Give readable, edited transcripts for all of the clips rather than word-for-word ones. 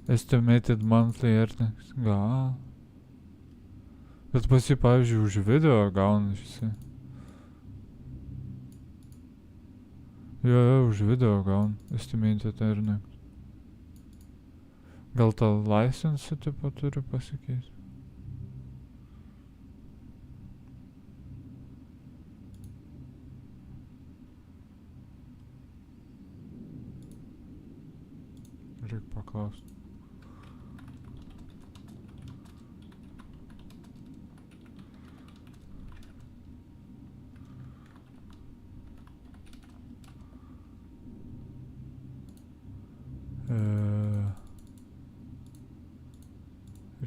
Estimated monthly earnings. Gal. Bet pas jį, pavyzdžiui, už video gauna visi. Jo, už video gauna. Estimated earnings. Gal tą license tipo turi pasikeisti? Reik paklausti.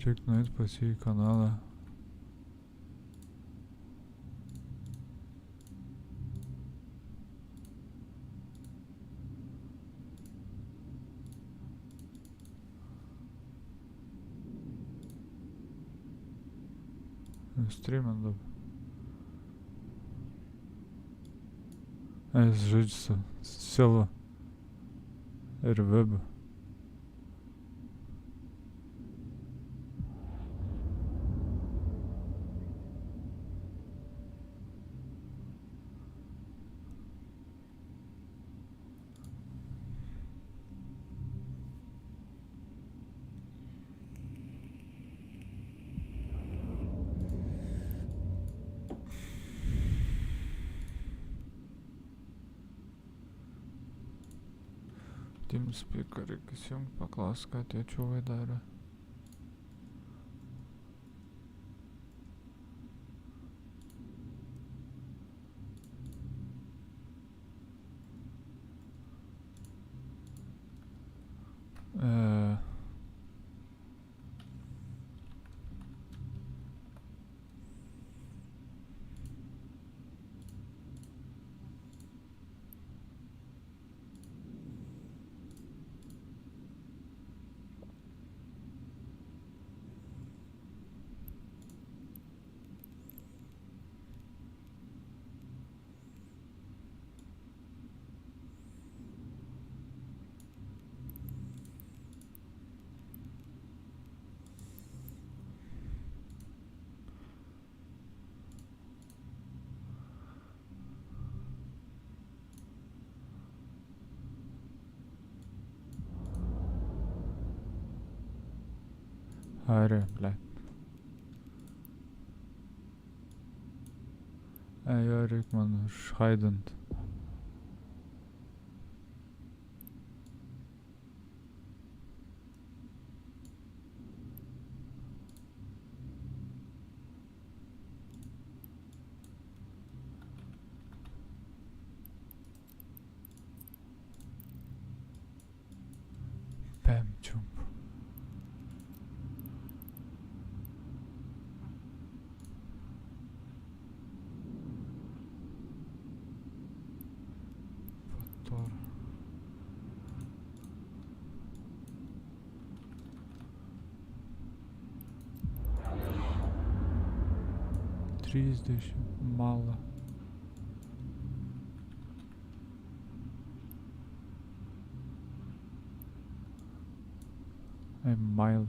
Reik nueit pas jį į kanalą. Streamint dabar. Jis žaidžia su Silva ir Webu. TeamSpeak reikia įsijungt, paklaust, ką tie čiūvai darė. Аре, блядь. Jo, reik man užhaidint. Bam, jump. Fator. 30 мало. A mile.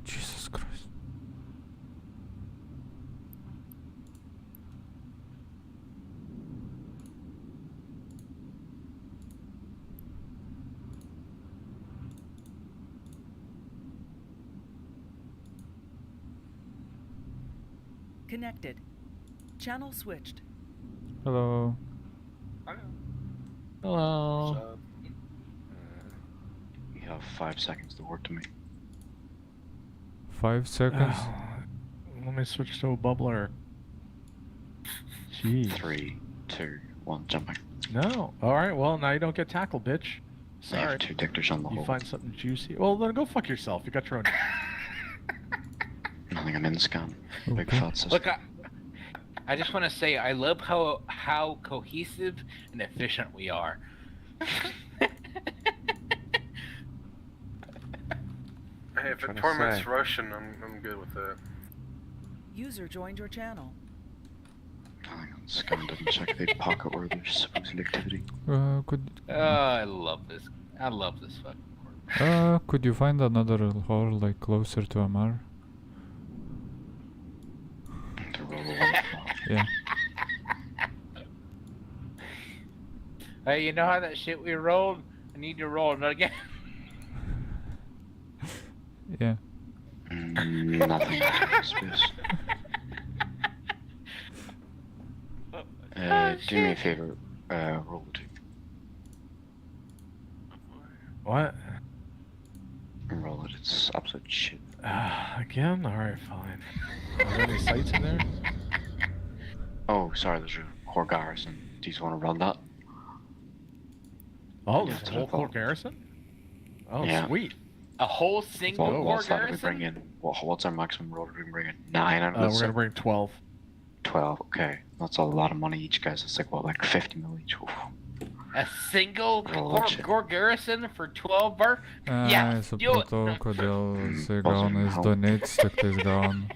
Jesus Christ. Connected. Channel switched. Hello. Hello. So, you have 5 seconds to work to me. 5 seconds. Let me switch to a bubbler. Jeez. 3, 2, 1, jumping. No. All right. Well, now you don't get tackled, bitch. I Sorry. have 2 dictors on the You hold. find something juicy. Well, then go fuck yourself. You got your own. Nothing, I'm in scan. Big Okay. fat system. Look, I just want to say I love how cohesive and efficient we are. Hey, if it Trying to torments say. Russian, I'm good with that. User joined your channel. Hang on. Scum didn't check the pocket where there's supposedly activity. I love this. I love this fucking. Could you find another hole like closer to Amar? To roll a 1. Yeah. Hey, you know how that shit we rolled? I need to roll it again. Yeah. Nothing. Space. Do me a favor. Roll a 2. What? Roll it. It's absolute shit. Again? Alright, fine. Are there any sights in there? Oh, sorry. There's a core garrison. Do you want to run that? Oh, Yeah, there's that's a what I whole core thought. garrison? Oh, Yeah. sweet. A whole single Oh, core What's that? We bring garrison? in. What's our maximum roll? We bring in 9 out of We're this. gonna bring 12. 12. Okay, that's a lot of money each, guys. It's like what, like 50 mil each. Oof. A single Oh, core, shit. core garrison for 12 bar? Yeah, Supratau, do it. kodėl jisai Buzzing gauna jis help. donates, tik tais gauna.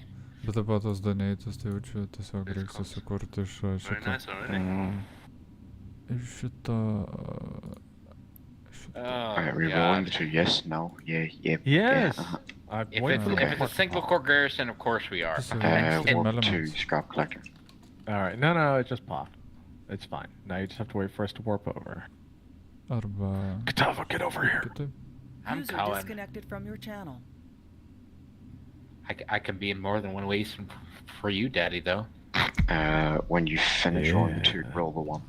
Bet taip pat tos donates, tai jaučiu tiesiog reikia susikurti iš Very šito. nice already. Iš šito. Oh, Alright, we're God. rolling the 2. Yes, no, yeah, yep. Yes! Yeah, I'm If waiting for the it's a part. single core garrison, of course we are. Just Warp 2, elements. scrap collector. Alright, no, it just popped. It's fine. Now you just have to wait for us to warp over. Arba. Katava, get over here! Kitaip. I'm User calling. disconnected from your channel. I can be in more than one ways for you, Daddy, though. When you finish rolling the 2, Yeah. roll the 1.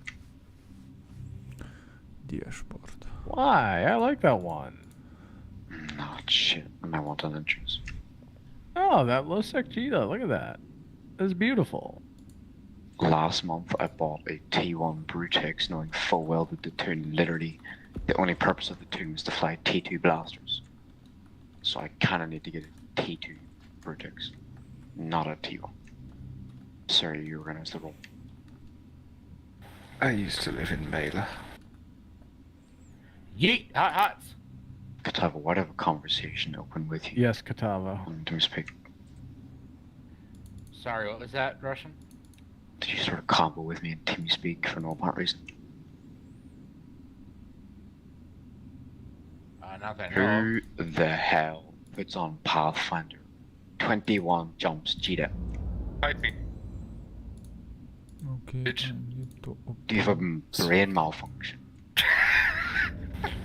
Dashboard. Why? I like that one. No, shit. I might want an entrance. Oh, that Losec Cheetah. Look at that. It's beautiful. Last month, I bought a T1 Brutex, knowing full well that the tune literally, the only purpose of the tune was to fly T2 blasters. So I kind of need to get a T2 Brutex, not a T1. Sorry, you organized the roll. I used to live in Mela. Yeet! Hot hots! Katava, whatever conversation open with you. Yes, Katava. Do we speak? Sorry, what was that, Russian? Did you sort of combo with me in TeamSpeak for no apparent reason? Not that I know of. Who the hell puts on Pathfinder 21 jumps Cheetah? Fight me. Okay. Bitch. I need to Do you have a brain malfunction?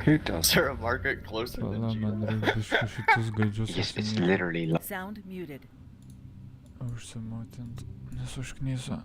Who does? Is there a market closer than Pala, Gina? man reikia biškį šitus gaidžius Yes, it's literally like Sound muted. užsimotint, nes užknyso.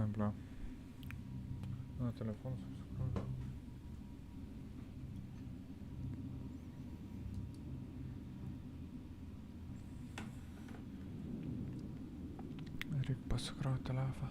Ай, бля. На телефон subscribe. Рик посыграл телефон.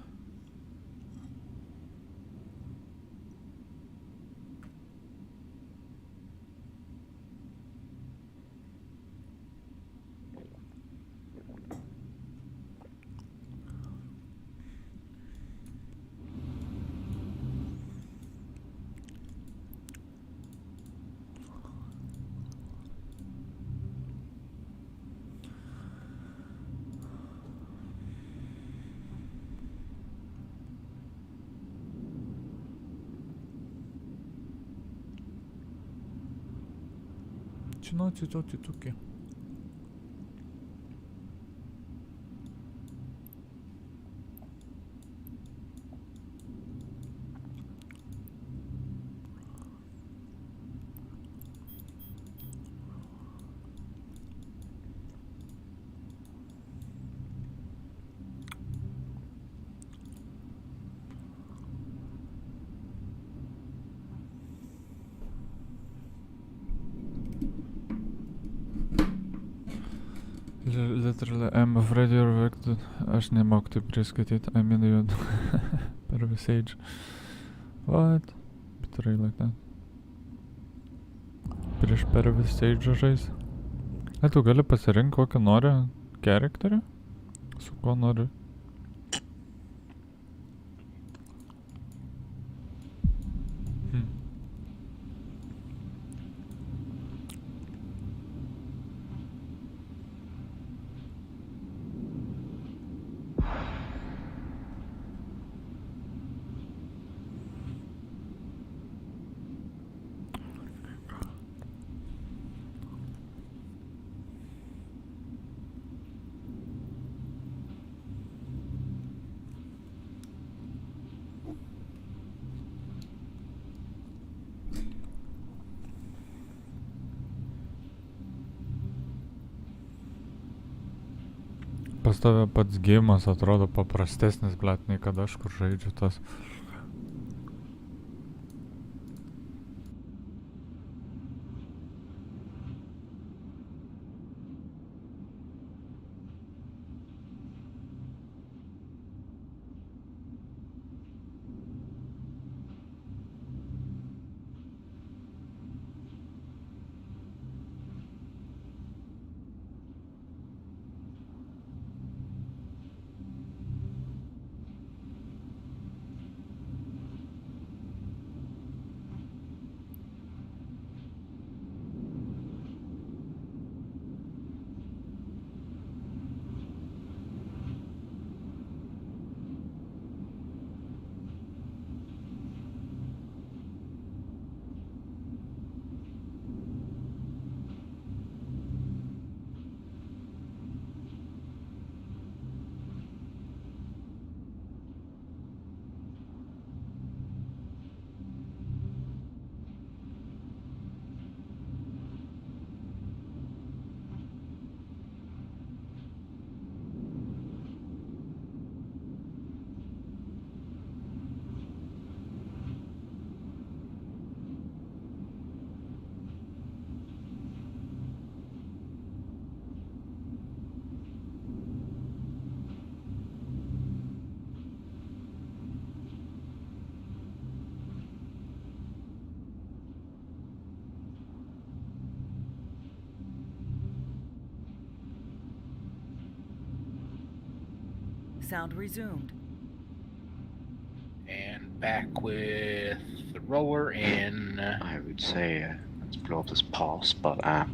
Чиноци, тоти, туки. Literally, I'm afraid you're wicked. Aš nemoku taip priskaityti. I mean, you per visage. What? Bitrai like that. Prieš per visage žais. Tu gali pasirinkti kokį nori charakterį? Su kuo nori? Pas tave pats gėjimas atrodo paprastesnis, blet, nei kad aš kur žaidžiu tas. Sound resumed. And back with the roller and I would say let's blow up this pulse, but let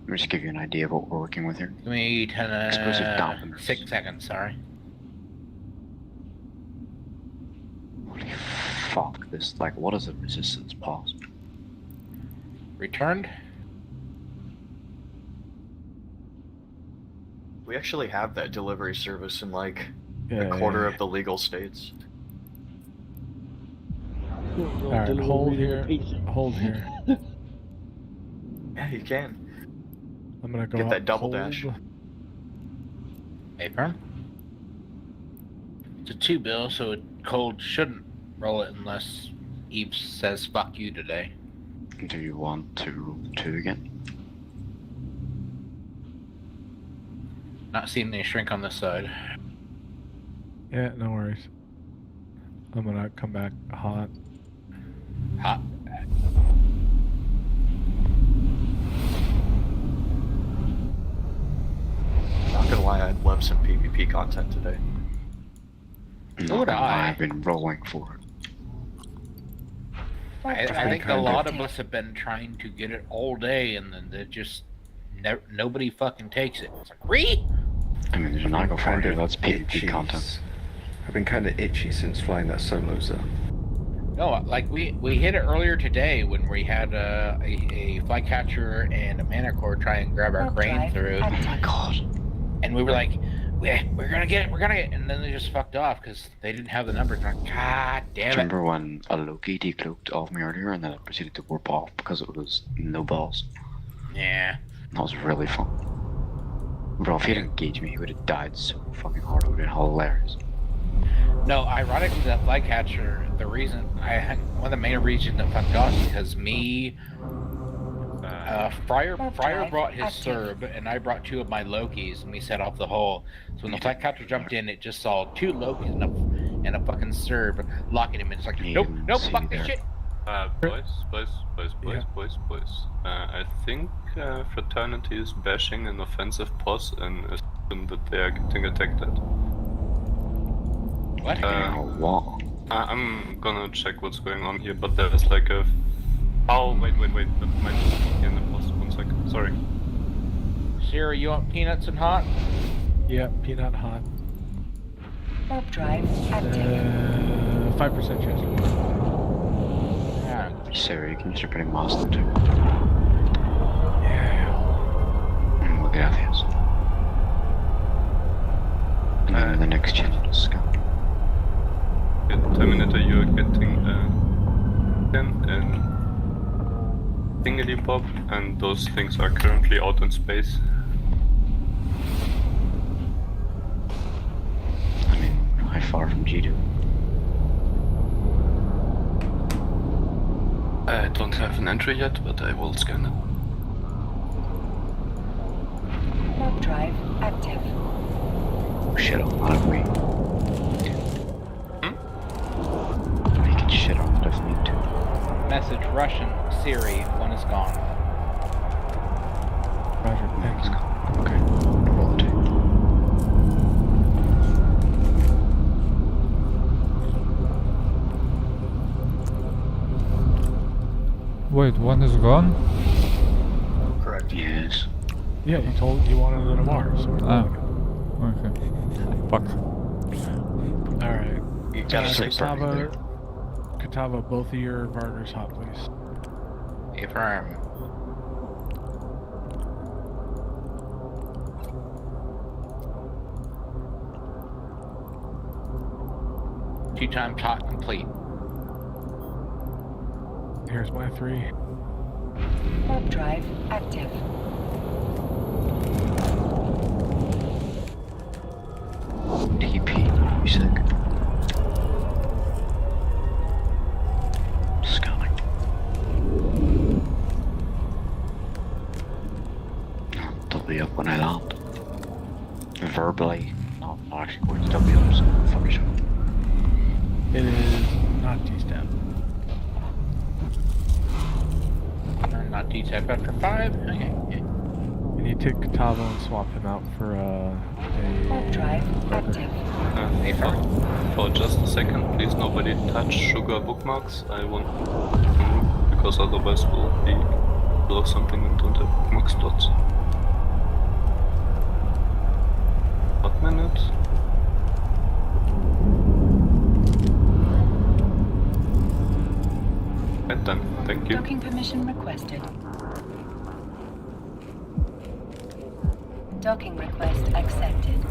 me just give you an idea of what we're working with here. give me Explosive dampeners. 6 seconds, sorry. Holy fuck, this, like, what is a resistance pulse? Returned. We actually have that delivery service in like Yeah, a quarter of the legal states. Alright, hold here. Hold here. Yeah, you can. I'm gonna go Get that up, double hold. dash. Apron. It's a 2 bill, so Cold shouldn't roll it unless Eve says fuck you today. Do you want to roll 2 again? Not seeing any shrink on this side. Yeah, no worries. I'm gonna come back hot. Hot. Not gonna lie, I'd love some PvP content today. No, would I. I've been rolling for it. I think a kind lot of- of us have been trying to get it all day, and then they just nobody fucking takes it. It's like, re? I mean, there's an angle for Kind it. of That's PvP itchy. content. I've been kind of itchy since flying that solo zone. No, like we hit it earlier today when we had a flycatcher and a manicore try and grab our crane through, Oh my god. and we were like, we're gonna get it, and then they just fucked off because they didn't have the numbers. Like, God damn it! Remember when a Loki decloaked off me earlier and then it proceeded to warp off because it was no balls? Yeah. That was really fun. Bro, if he didn't engage me, he would have died so fucking hard. It would have been hilarious. No, ironically, that flycatcher, one of the main reasons that fucked off is because me, Fryer brought his Serb, and I brought 2 of my Lokis, and we set off the hole. So when the flycatcher jumped in, it just saw 2 Lokis and a fucking Serb locking him, and it's like, You nope, didn't nope, see fuck there. this shit. Boys. Yeah. I think Fraternity is bashing an offensive pos and assume that they are getting attacked at. What? Wow. I'm gonna check what's going on here, but there's like a... Oh, wait, that might just be in the pos. 1 second, sorry. Siri, you want peanuts and hot? Yeah, peanut hot. Warp drive active. 5% chance. Yeah. Siri, can you start putting Master too? Yeah. We'll get out of this. And then the next channel is Scott. Terminator, you're getting 10 and Thingy Bob, and those things are currently out in space. I mean, how far from G2? I don't have an entry yet, but I will scan it. Warp drive active. Shit on that, we. We can shit on it if need to. Message Russian, Siri, 1 is gone. Roger, thank you. Okay. Roll the 2. Wait, 1 is gone? Correct. Yes. Yeah, you wanted it a Mars. So Okay. Fuck. Alright. You gotta say something. Katava, both of your Vargers hot, please. Affirm. Two-time talk complete. Here's my 3. Warp drive active. TP, you sick? Scanning. They'll be up when I land. Verbally, not actually going to W up, so fuck yourself. It is not T-step. Not D-type after 5. Okay. And you take Katava and swap him out for Warp drive active. For just a second, please nobody touch sugar bookmarks. I want to move, because otherwise we'll be below something and don't have bookmark slots. What minute? Right then, thank you. Docking permission requested. Docking request accepted.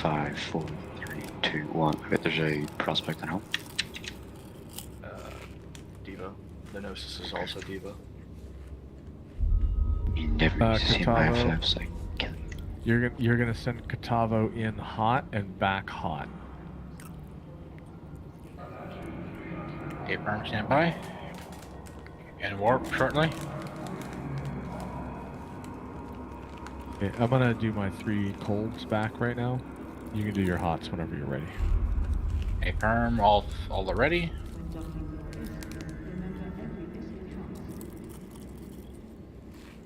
5, 4, 3, 2, 1. I bet there's a prospect at home. Diva. The Gnosis is also Diva. You never used to see my Catavo. flaps like kill you. You're gonna send Catavo in hot and back hot. Okay, firm standby. And warp shortly. Okay, I'm gonna do my 3 colds back right now. You can do your hots whenever you're ready. Okay, firm, all ready.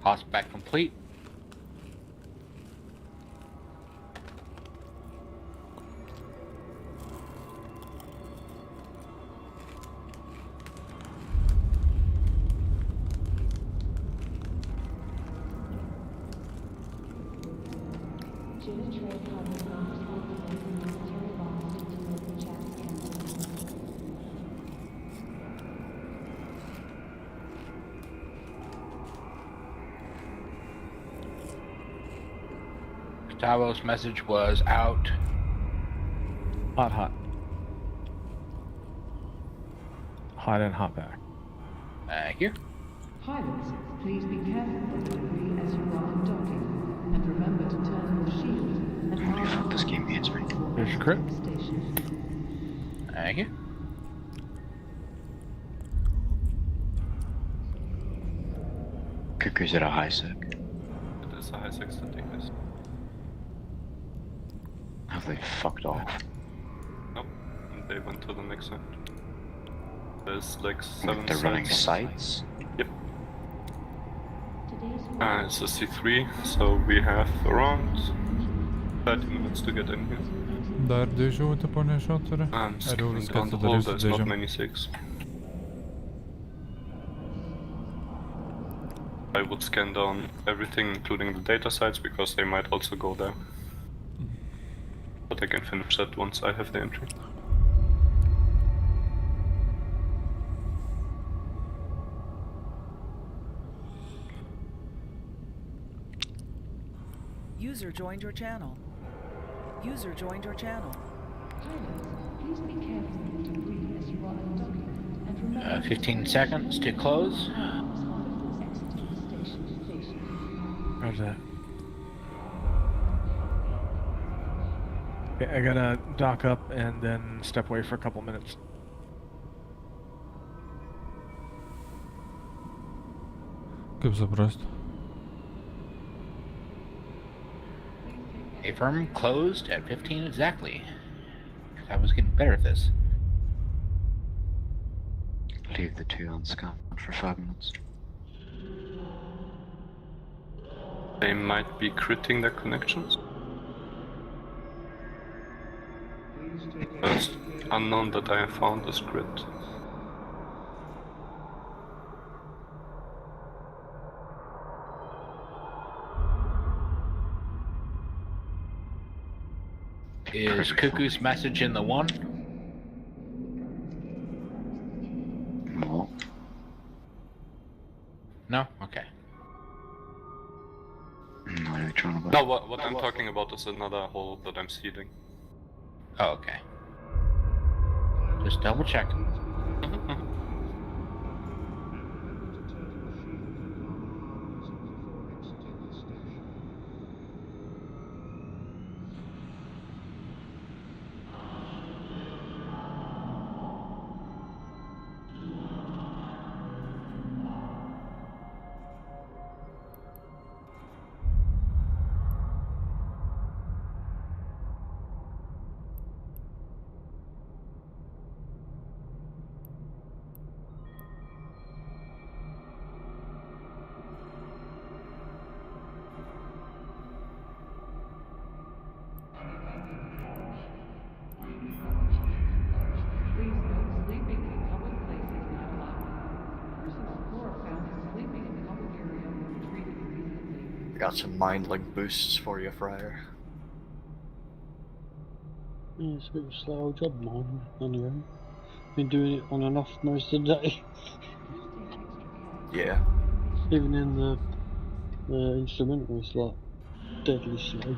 Hots back complete. Gustavo's message was out. Hot, hot. Hot and hot back. Here. Pilots, please be careful of the debris as you are undocking, and remember to turn your shield and Holy fuck, this game hates me. There's your crit. station. Here. Cuckoo's at a high sec. It is a high 6 to take this. Have they fucked off? Nope. And they went to the next side. There's like 7 They're running sites. sites? Yep. It's a C3, so we have around 30 minutes to get in here. Dar dėžių tipo nešiot turi? I'm Ar jau skipping viską down the hall, atidarysi there's not dėžėm? many 6. I would scan down everything, including the data sites, because they might also go there. But I can finish that once I have the entry. User joined your channel. User joined your channel. Pilots, please be careful of the debris as you are undocking, and remember 15 seconds to close. How's that? Okay, I gotta dock up and then step away for a couple minutes. Kaip suprast? A firm closed at 15 exactly. I was getting better at this. Leave the 2 on scan for 5 minutes. They might be critting their connections. First unknown that I have found is crit. Is Cuckoo's message in the 1? No. No? Okay. What are you trying to No, what I'm talking about is another hole that I'm sealing. Oh, okay. Just double checking. Please note, sleeping in public places not allowed. Person on floor found sleeping in the public area were treated recently. I got some mind link boosts for you, Friar. Yeah, it's a bit of a slow job, mine, anyway. Been doing it on and off most of the day. Yeah. Even in the instrumental, it's like deadly slow.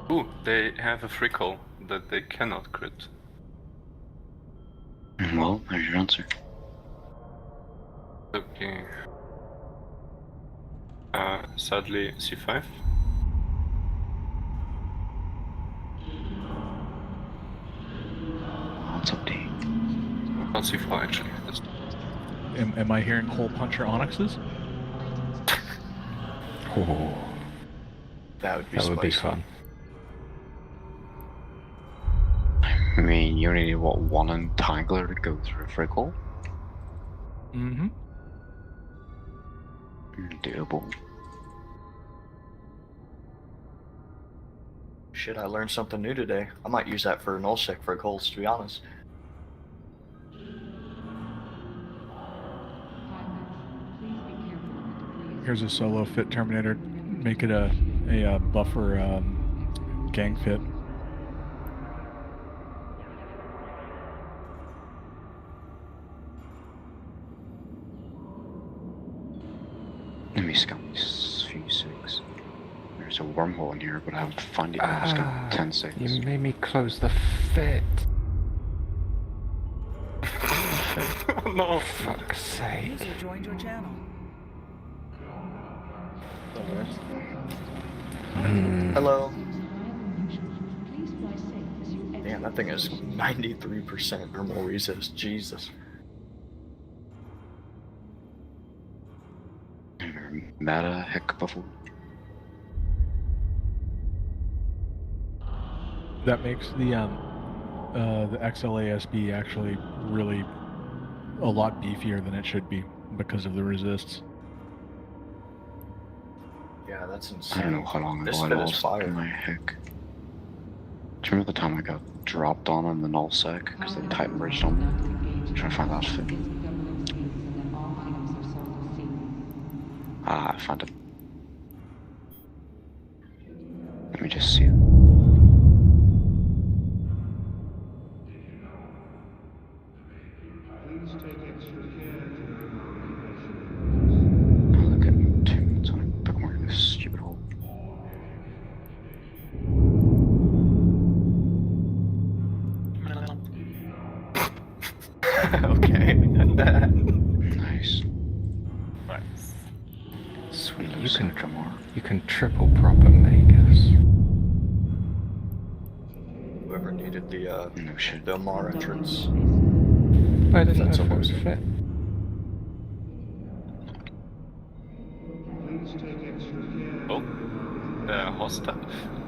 Ooh, they have a free call that they cannot crit. Well, there's your answer. Okay. Sadly, C5. What's up, D? Not C4 actually. That's... Am I hearing Hole Puncher Onyxes? Oh, That would be that would be spicy. fun. I mean, you only need, what, one entangler to go through a free call? Mm-hmm. Doable. Shit, I learned something new today. I might use that for nullsec for goals, to be honest. Here's a solo fit Terminator. Make it a buffer gang fit. Let me scan these few six. There's a wormhole in here, but I haven't found it. I've got 10 seconds. You made me close the fit. No! Fuck's sake. User joined your channel. Hello. Damn, that thing is 93% or more resist. Jesus. Meta heck before. That makes the XLASB actually really a lot beefier than it should be because of the resists. Yeah, that's I insane. don't know how long This ago I fit is lost fire. my heck. Do you remember the time I got dropped on in the null sec because they titan bridged on me? I'm trying to find that fit. Ah, I found it. Let me just see it. Oh, look at 2 minutes on a bookmark in this stupid hole. Okay. Nice. Nice. Sweet You can Jamar. You can triple proper Magus. Whoever needed the No shit. the Amar entrance. I didn't That's know if it almost would it. fit. Oh, hostile.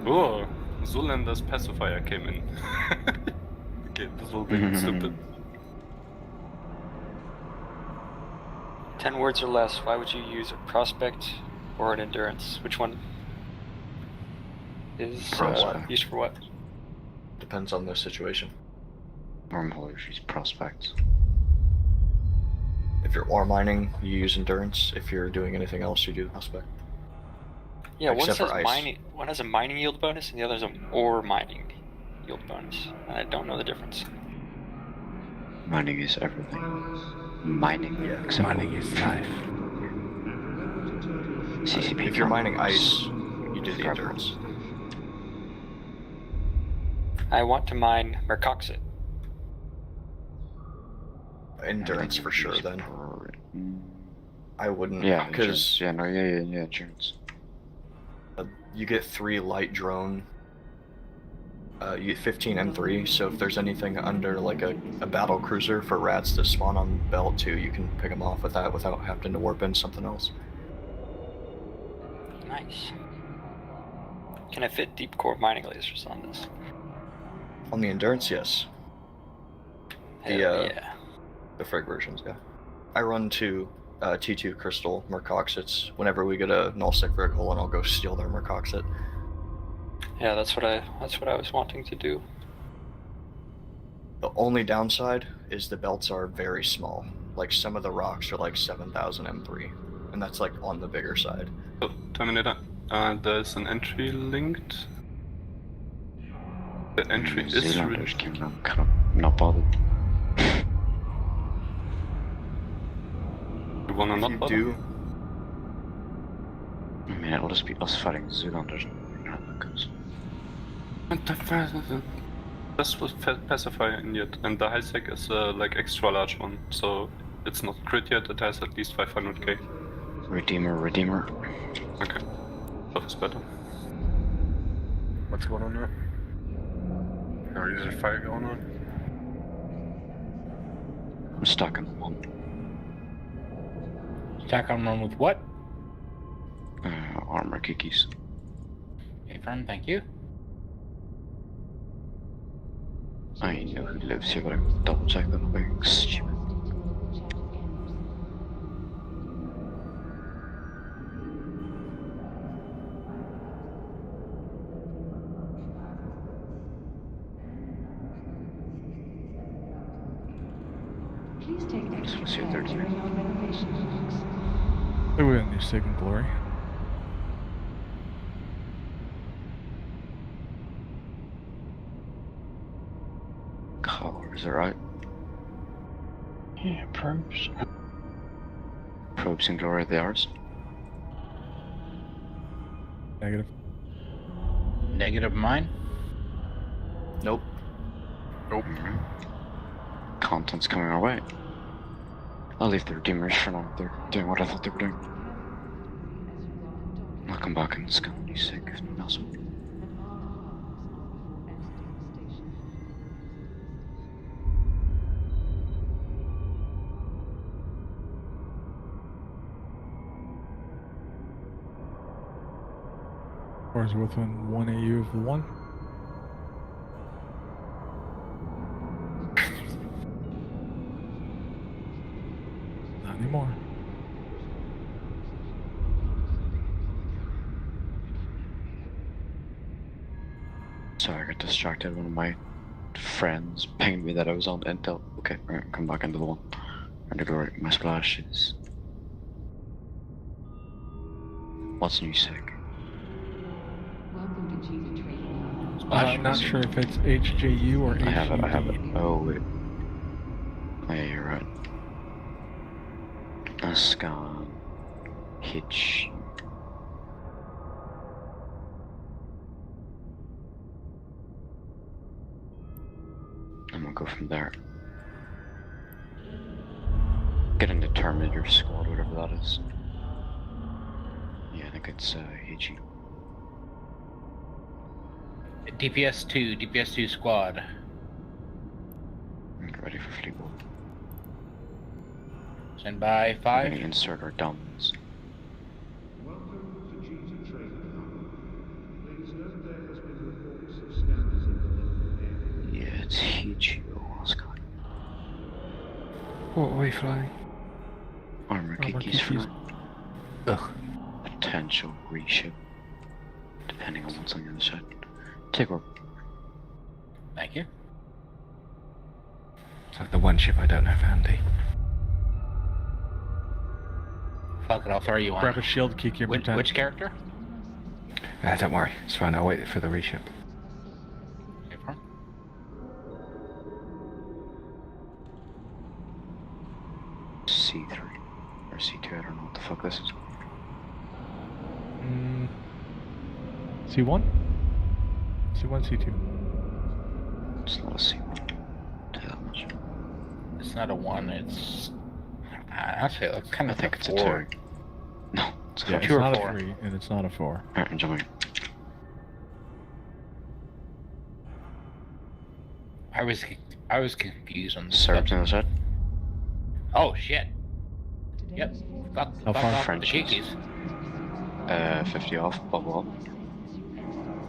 Oh, Zolander's pacifier came in. Okay, this will be stupid. 10 words or less, why would you use a prospect or an endurance? Which one is Prospect. used for what? Depends on the situation. Wormhole usually prospects. If you're ore mining, you use endurance. If you're doing anything else, you do prospect. Yeah, one Except says for ice. mining. One has a mining yield bonus, and the other is an ore mining yield bonus. And I don't know the difference. Mining is everything. Mining. Yeah, Except Mining is life. CCP. If you're mining farming ice, you do the Scrap. endurance. I want to mine Mercoxit. Endurance for sure. Then I wouldn't. Yeah, because endurance. Yeah, no, yeah, endurance. you get 3 light drone. You get 15 M3, so if there's anything under like a battle cruiser for rats to spawn on belt too, you can pick them off with that without having to warp in something else. Nice. Can I fit deep core mining lasers on this? On the endurance, yes. Hell yeah. The Frag versions, yeah. I run 2 T2 crystal Mercoxits whenever we get a nullsec vertical, and I'll go steal their Mercoxit. Yeah, that's what I was wanting to do. The only downside is the belts are very small. Like some of the rocks are like 7,000 M3, and that's like on the bigger side. So, Terminator, there's an entry linked. The entry is Zealanders came down, kind of not bothered. You wanna If not you bother? do, I mean, it'll just be us fighting Zealanders. Because This was pacifier in yet, and the high sec is like extra large one, so it's not crit yet. It has at least 500k. Redeemer. Okay, that is better. What's going on now? Or is there fire going on? I'm stuck in the one. Attack on one with what? Armor kikis. Okay, firm, thank you. I know who lives here, but I'm double check that I'm being stupid. Please take extra see if care there's during your renovation works. Hey, we got new Sig and Glory. Color, is it right? Yeah, probes. Probes and Glory, they ours. Negative. Negative mine? Nope. Content's coming our way. I'll leave the Redeemers for now. They're doing what I thought they were doing. I'll come back and scan new Sig if nothing else. Or is it within 1 AU of the one? Not anymore. Sorry, I got distracted. One of my friends pinged me that I was on Intel. Okay, right, come back into the one. And the Glory, my splash is... What's new Sig? Welcome to Cheetah Trading. I'm not sure if it's HJU or HUD. I have it. Oh, wait. Oh, yeah, you're right. A scan. Hitch. I'm gonna go from there. Get into Terminator Squad, whatever that is. Yeah, I think it's HE. DPS2 squad. Get ready for Fleetwood. Stand by, We're 5. gonna insert our dummies. Yeah, it's huge. What's going What are we flying? Armor kikis for now. Ugh. Potential reship. Depending on what's on the other side. Take work. Thank you. It's like the one ship I don't have handy. Fuck it, I'll throw you on. Grab a shield, Kiki, and pretend. Which character? Don't worry, it's fine. I'll wait for the reship. Okay, firm. C3 or C2, I don't know what the fuck this is. C1? C1, C2. It's not a C1. Tell that much. It's not a 1, it's... I'd say it's kind I of think it's a 4. 2. No, it's a Yeah, 4. it's not a 3, and it's not a 4. Alright, enjoy. I was confused on the Syrups on the side? Oh shit. Yep. Fuck How far? off French with the kikis. 50 off, bubble up.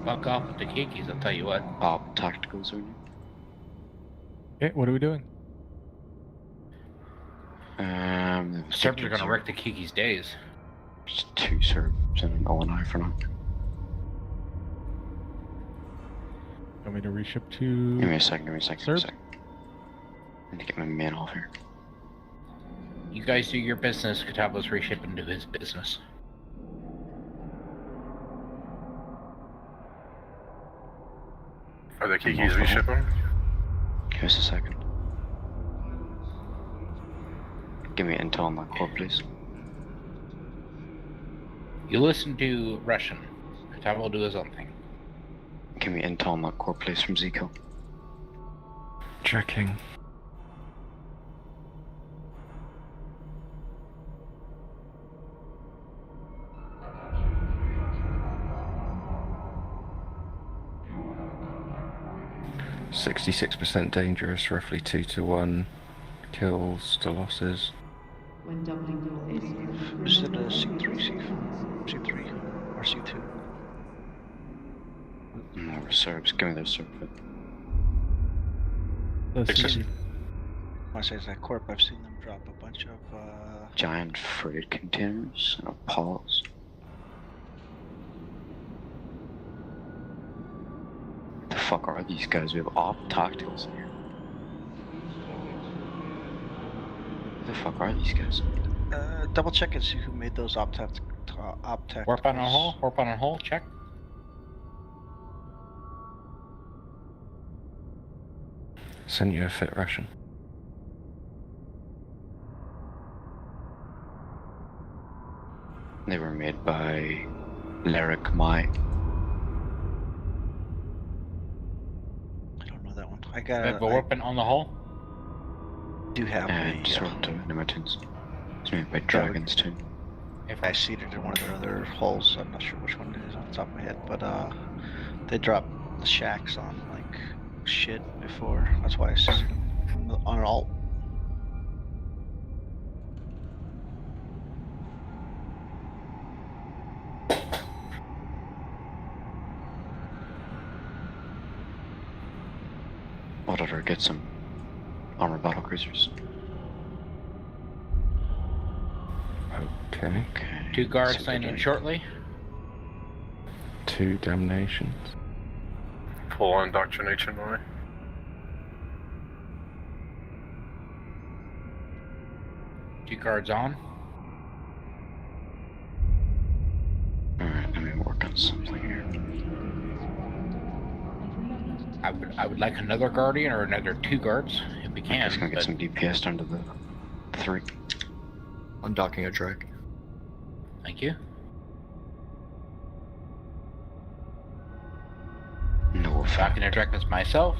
Fuck off with the kikis, I'll tell you what. Bob tacticals on you. Okay, what are we doing? Serbs are gonna wreck the kikis' days. Just 2 Serbs and an ONI for now. Want me to reship to... Give me a second, give me a second. Serb? I need to get my man off here. You guys do your business, Katabo's reshipping to his business. Are the Kikis reshipping? Give us a second. Give me intel on that core, please. You listen to Russian. Katabo will do his own thing. Can we intel on that core place from Zico? Checking. %66% dangerous, roughly 2-1 kills to losses. When doubling your Is it a C3, C3, or C2? No, we're Serbs. Give me their Serb fit. I say that Corp, I've seen them drop a bunch of Giant freight containers and Apollos. The fuck are these guys? We have op tacticals in here. Who the fuck are these guys? double check and see who made those optech. Warp on a hole. Warp on a hole. Check. Sent you a fit Russian. They were made by Lyric Mai. I don't know that one. I We got. have a warping on the hole. Do have And a. sort of Nematins. It's made by Dragons too. If I seated in one of their other holes. I'm not sure which one it is off the top of my head, but they drop the shacks on like shit before. That's why I seated them on an alt. Auditor, get some armor battle cruisers. Okay. 2 guards sign in shortly. 2 damnations. Full on indoctrination, boy. Two guards on. Alright, let me work on something here. I would like another guardian or another 2 guards if we can. I'm just gonna get but- some DPS down to the 3. Undocking a drag. Thank you. No Back in a direct as myself.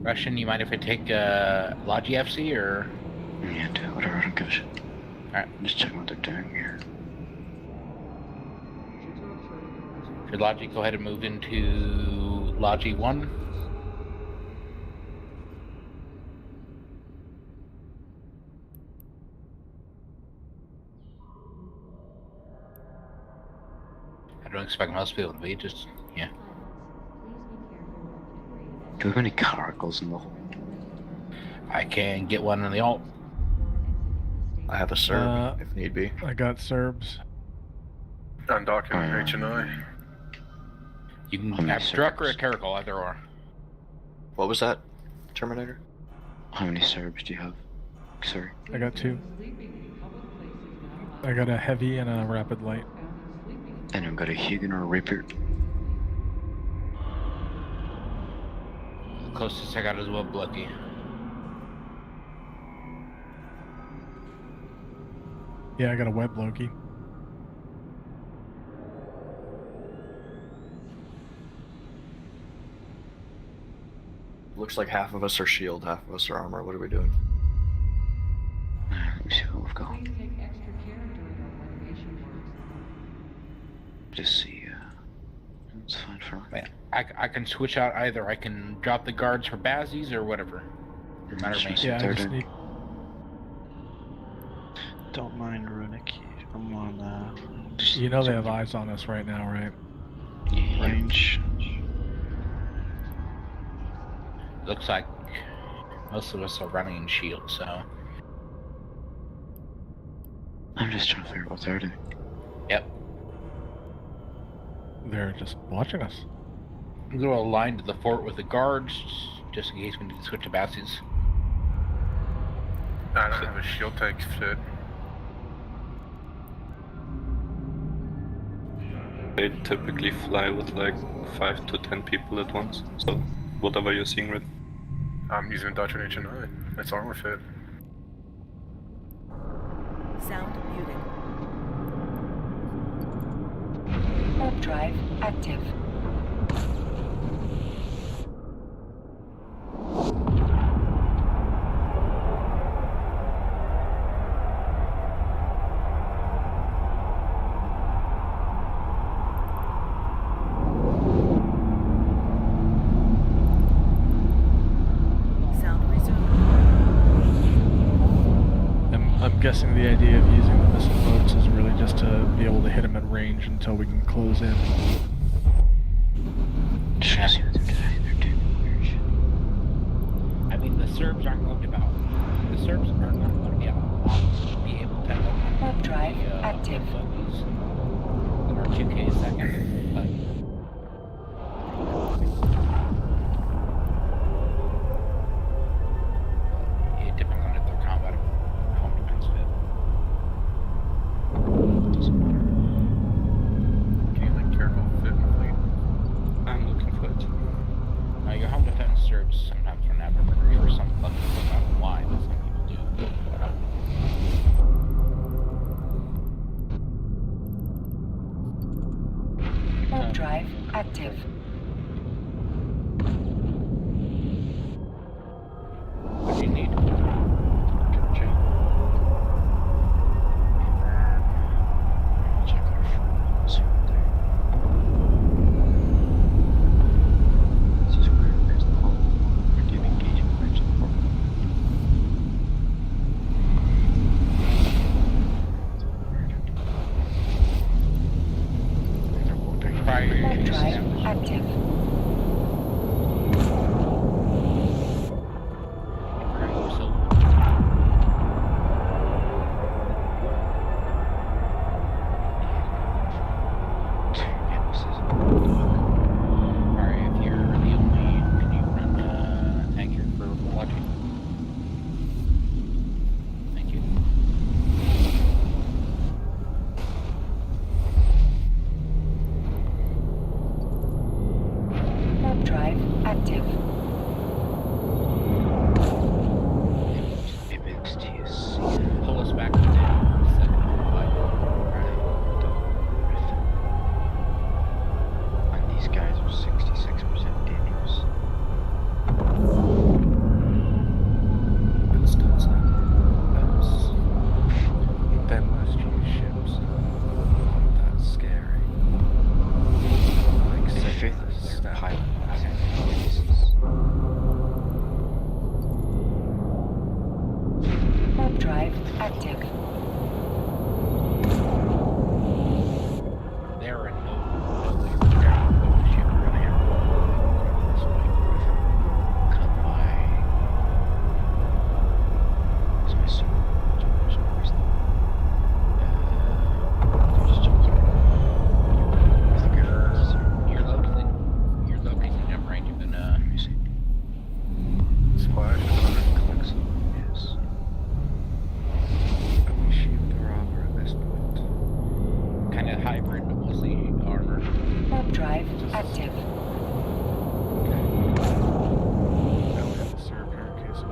Russian, you mind if I take Logi FC or? Yeah, do whatever, I don't give a shit. Alright. I'm just checking what they're doing here. Should Logi go ahead and move into Logi 1? I don't expect most people to be, just, yeah. Do we have any caracals in the hole? I can get one in the alt. I have a Serb if need be. I got Serbs. Undocking H&I. You can have Struck or a Caracal, either or. What was that, Terminator? How many Serbs do you have? Sorry. I got 2. I got a heavy and a rapid light. And I've got a Hugan or a Rapier. The closest I got is Web Lucky. Yeah, I got a web Loki. Looks like half of us are shield, half of us are armor. What are we doing? Let me see what we've got. Please take extra care during our renovation works. Just see, it's fine for me. I can switch out either. I can drop the guards for Bazzies or whatever. Doesn't matter to me. Yeah, I just need... Don't mind Runic. I'm on. You know they have eyes on us right now, right? Range. Looks like most of us are running in shield, so. I'm just trying to figure out what they're doing. Yep. They're just watching us. I'm gonna align to the fort with the guards, just in case we need to switch to Bazzies. I don't have a shield tank fit. They typically fly with like 5 to 10 people at once, so whatever you're seeing right. I'm using indoctrination H&I. It's armor fit. Sound muted. Warp drive active. Sound resumed. I'm guessing the idea of using the missile boats is really just to be able to hit them at range until we can close in. I mean, the Serbs aren't going to be the Serbs are not going to be able to help Warp drive the active. logies that are 2K a second, but it depends on if their combat home defense fit. Doesn't matter. Can you like careful fit in fleet? I'm looking for it. Your home defense Serbs sometimes run out of memory for some fucking reason. I don't know why, but some people do. Warp drive active. What do you need? Warp drive active. Alright, if you're the only, can you run tank here for watching? Thank you. Warp drive active. Pull us back to the second And these guys are 66% dangerous. Instance, them must use ships. That's scary. Like The sailing fifth the is their snap. pilot. Warp drive active. There are no way to grab the ship really here. This way. Cut my. Is my sword? Where's the? Just jump through. Where's the Griffins? You're locating jump range of an Let me see. Splash. Clicks. Yes. And we shield our armor at this point. kind of hybrid, but mostly armor. Warp drive active. Now we have to serve here in case of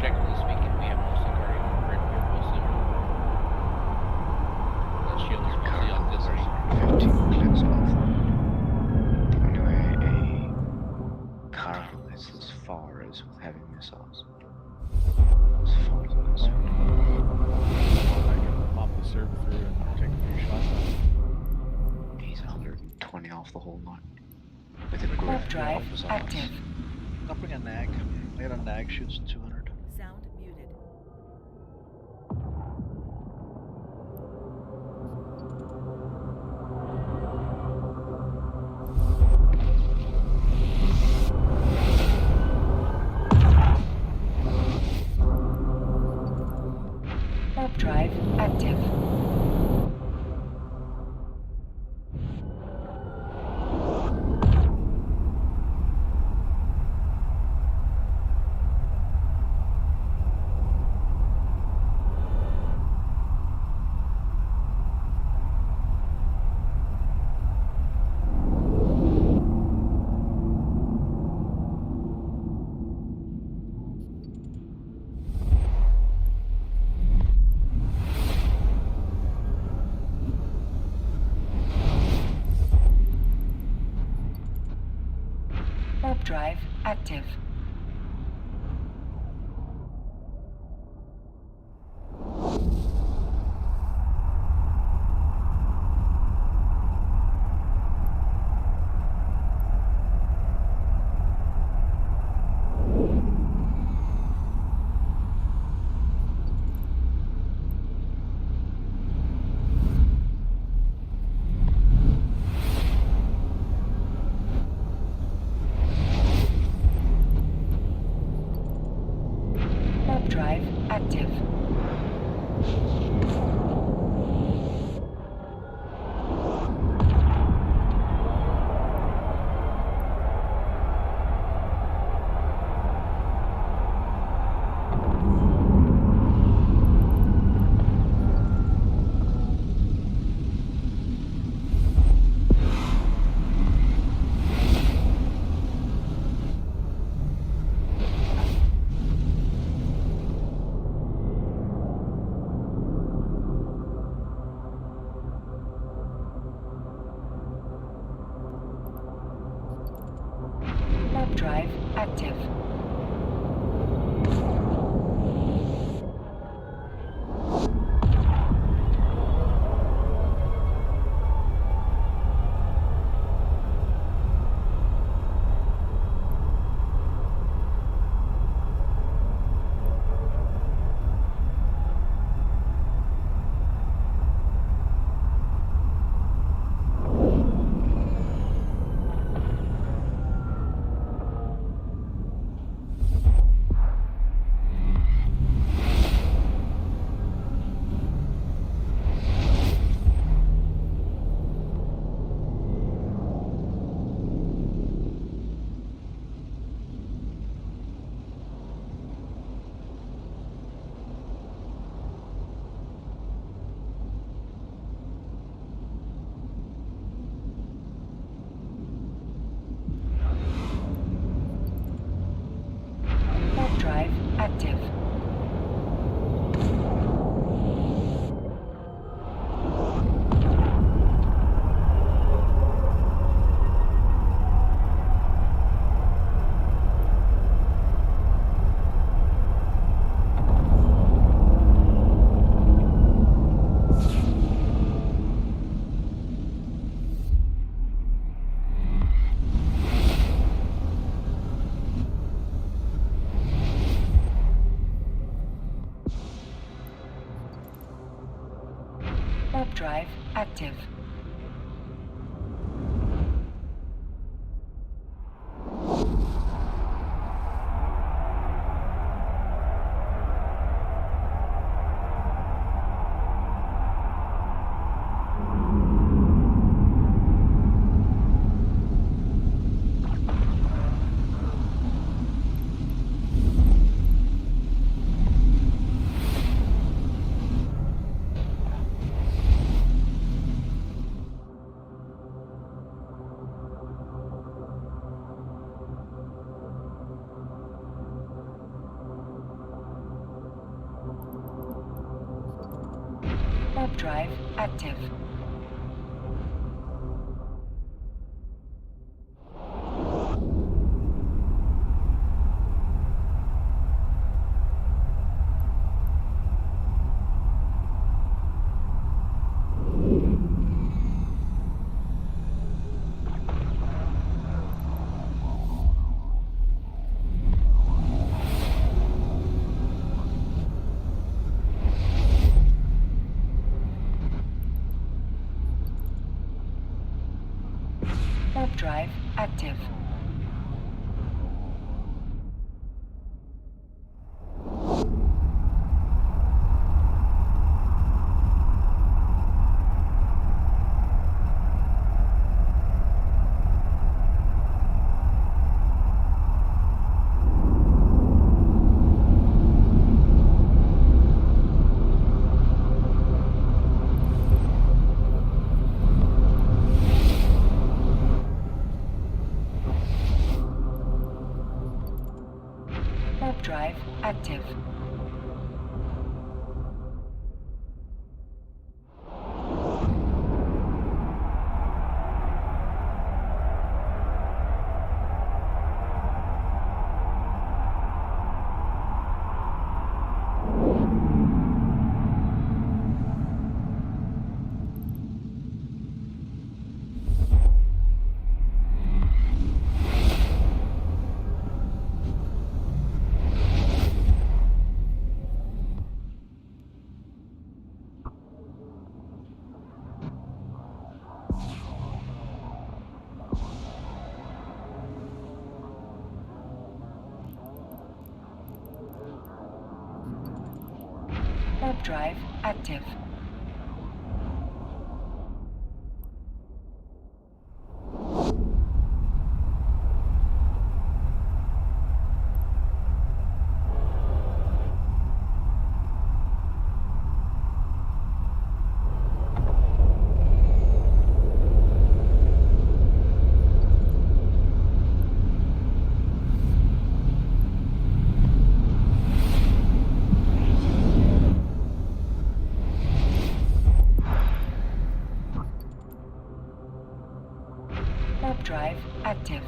Technically speaking, we have mostly guardian grid, we're mostly armor. The shield is mostly auxiliary. 15 clicks off. The only way a caravel is as far as with heavy missiles. As far as I'm concerned. I can pop the serve through and take a few shots at it. He's 120 off the whole lot. With a Warp Griffin drive off his arms. active. I'll bring a nag. I got a nag shoots 200. Sound muted. Warp drive active. drive active. Warp drive active. Warp drive active. Warp drive active. Warp drive active. Warp drive active. Warp drive active. Warp drive active. Warp drive active. Warp drive active.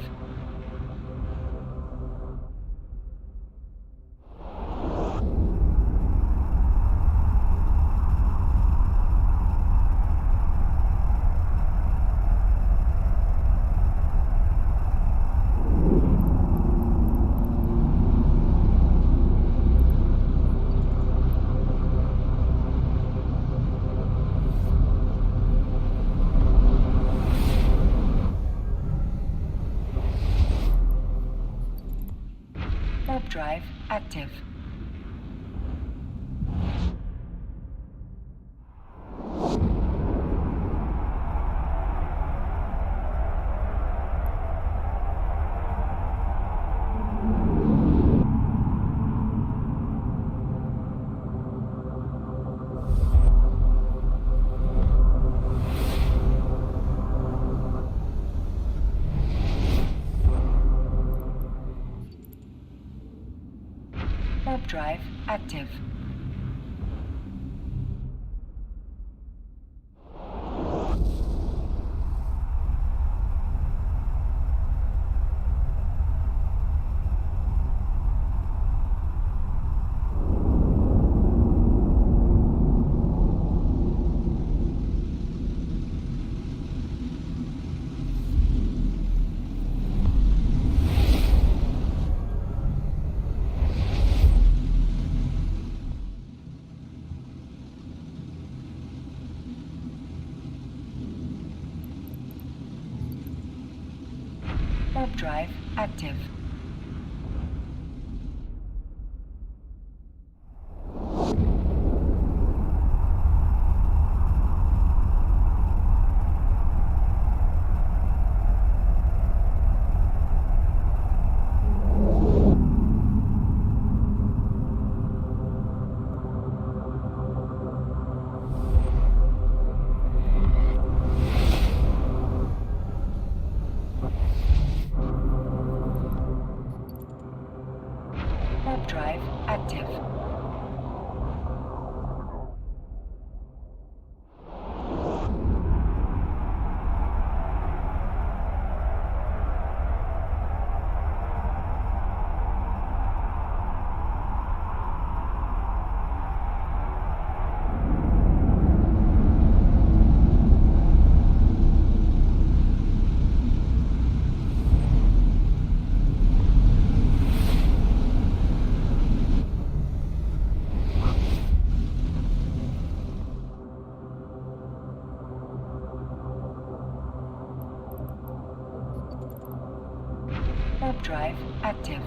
Warp drive active. Warp drive active. Warp drive active. Warp drive active. Warp drive active.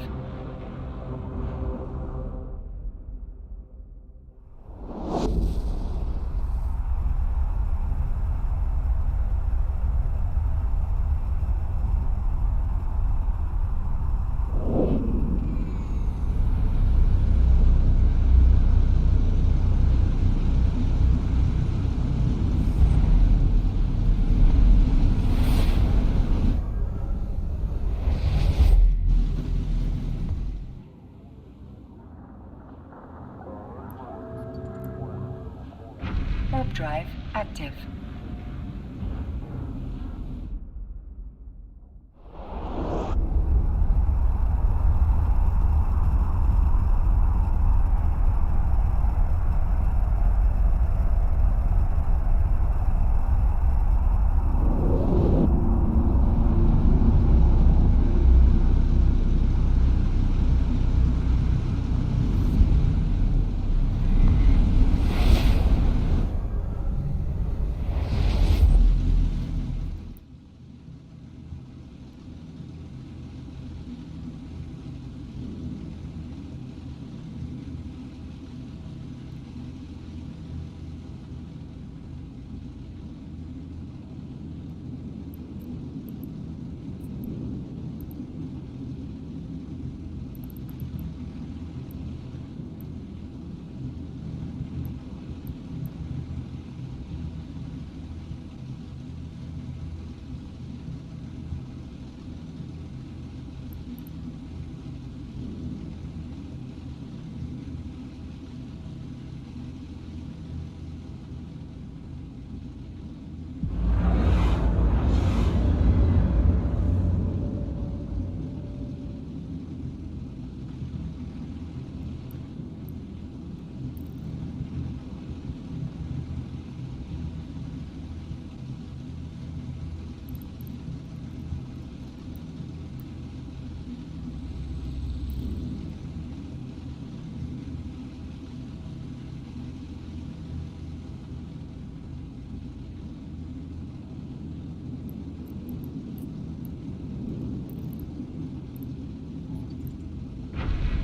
Warp drive active.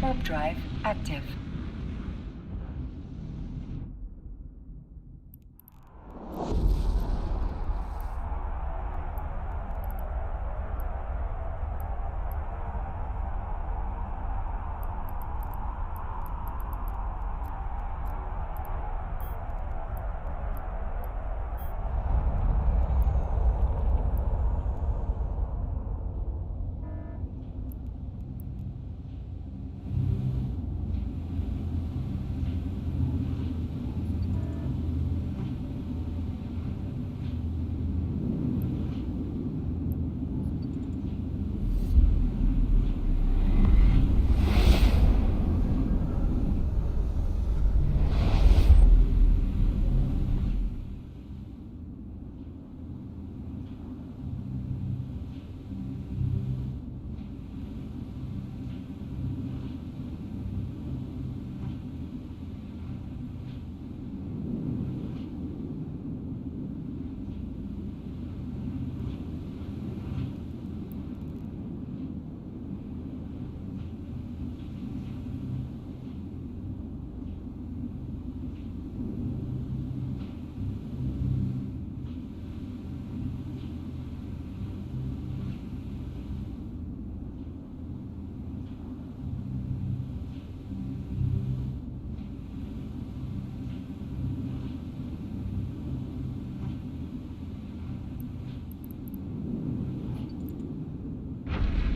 Warp drive active.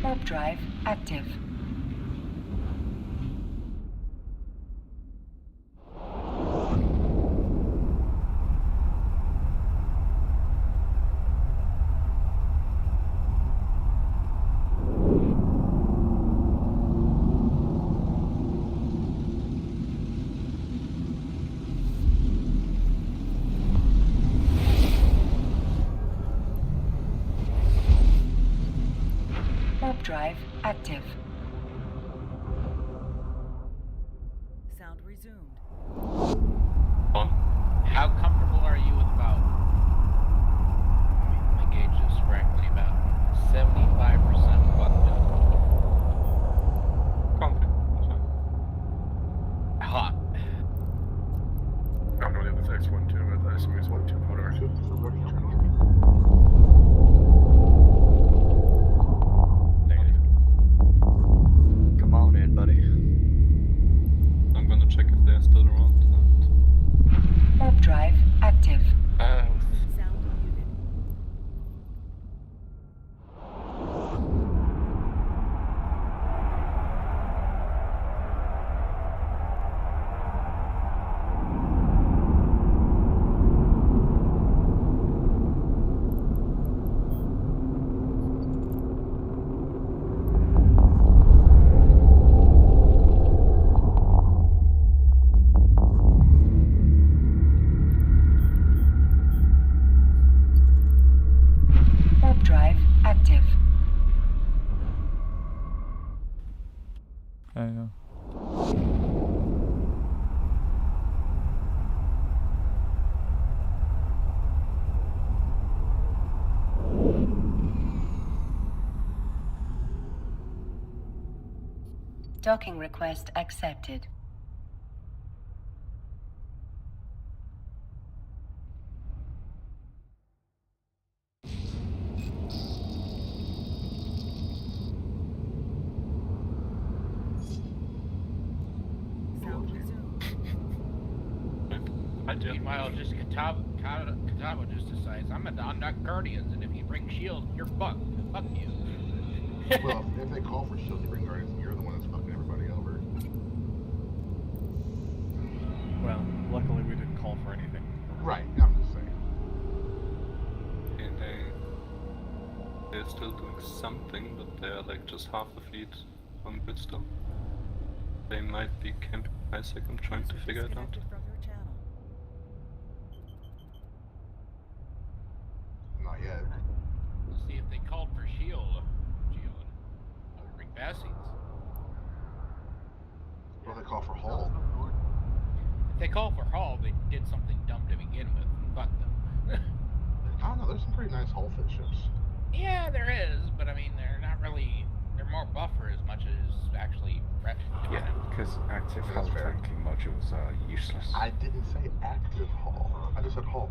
Warp drive active. Warp drive active. Sound resumed. How comfortable are you with about, let me gauge this correctly, about 75% fucked up? Comfy. Hot. I'm gonna leave this X1 too, but I assume it's what, 2 motor. Come on in, buddy. I'm gonna check if they're still around. Warp drive active. Sound muted. Warp drive active. Yeah. Docking request accepted. Sound resumed. Meanwhile, just Kataba just decides, I'm a Dondock Guardians, and if you bring shields, you're fucked. Fuck you. Well, if they call for shields, you bring guardians, and you're the one that's fucking everybody over. Well, luckily we didn't call for anything. Right, I'm just saying. And they're still doing something, but they're like just half a fleet on grid still. They might be camping ISAC. I'm trying to figure it out. Disconnected from your channel. Not yet. See if they called for shield. Bring Bassies. Well, they call for hull. If they call for Hall, they did something dumb to begin with. Fuck them. I don't know, there's some pretty nice hull fit ships. Yeah, there is, but I mean, they're not really. They're more buffer as much as actually threat. Yeah, Because active hull That's fair. tanking modules are useless. I didn't say active hull. I just said hull.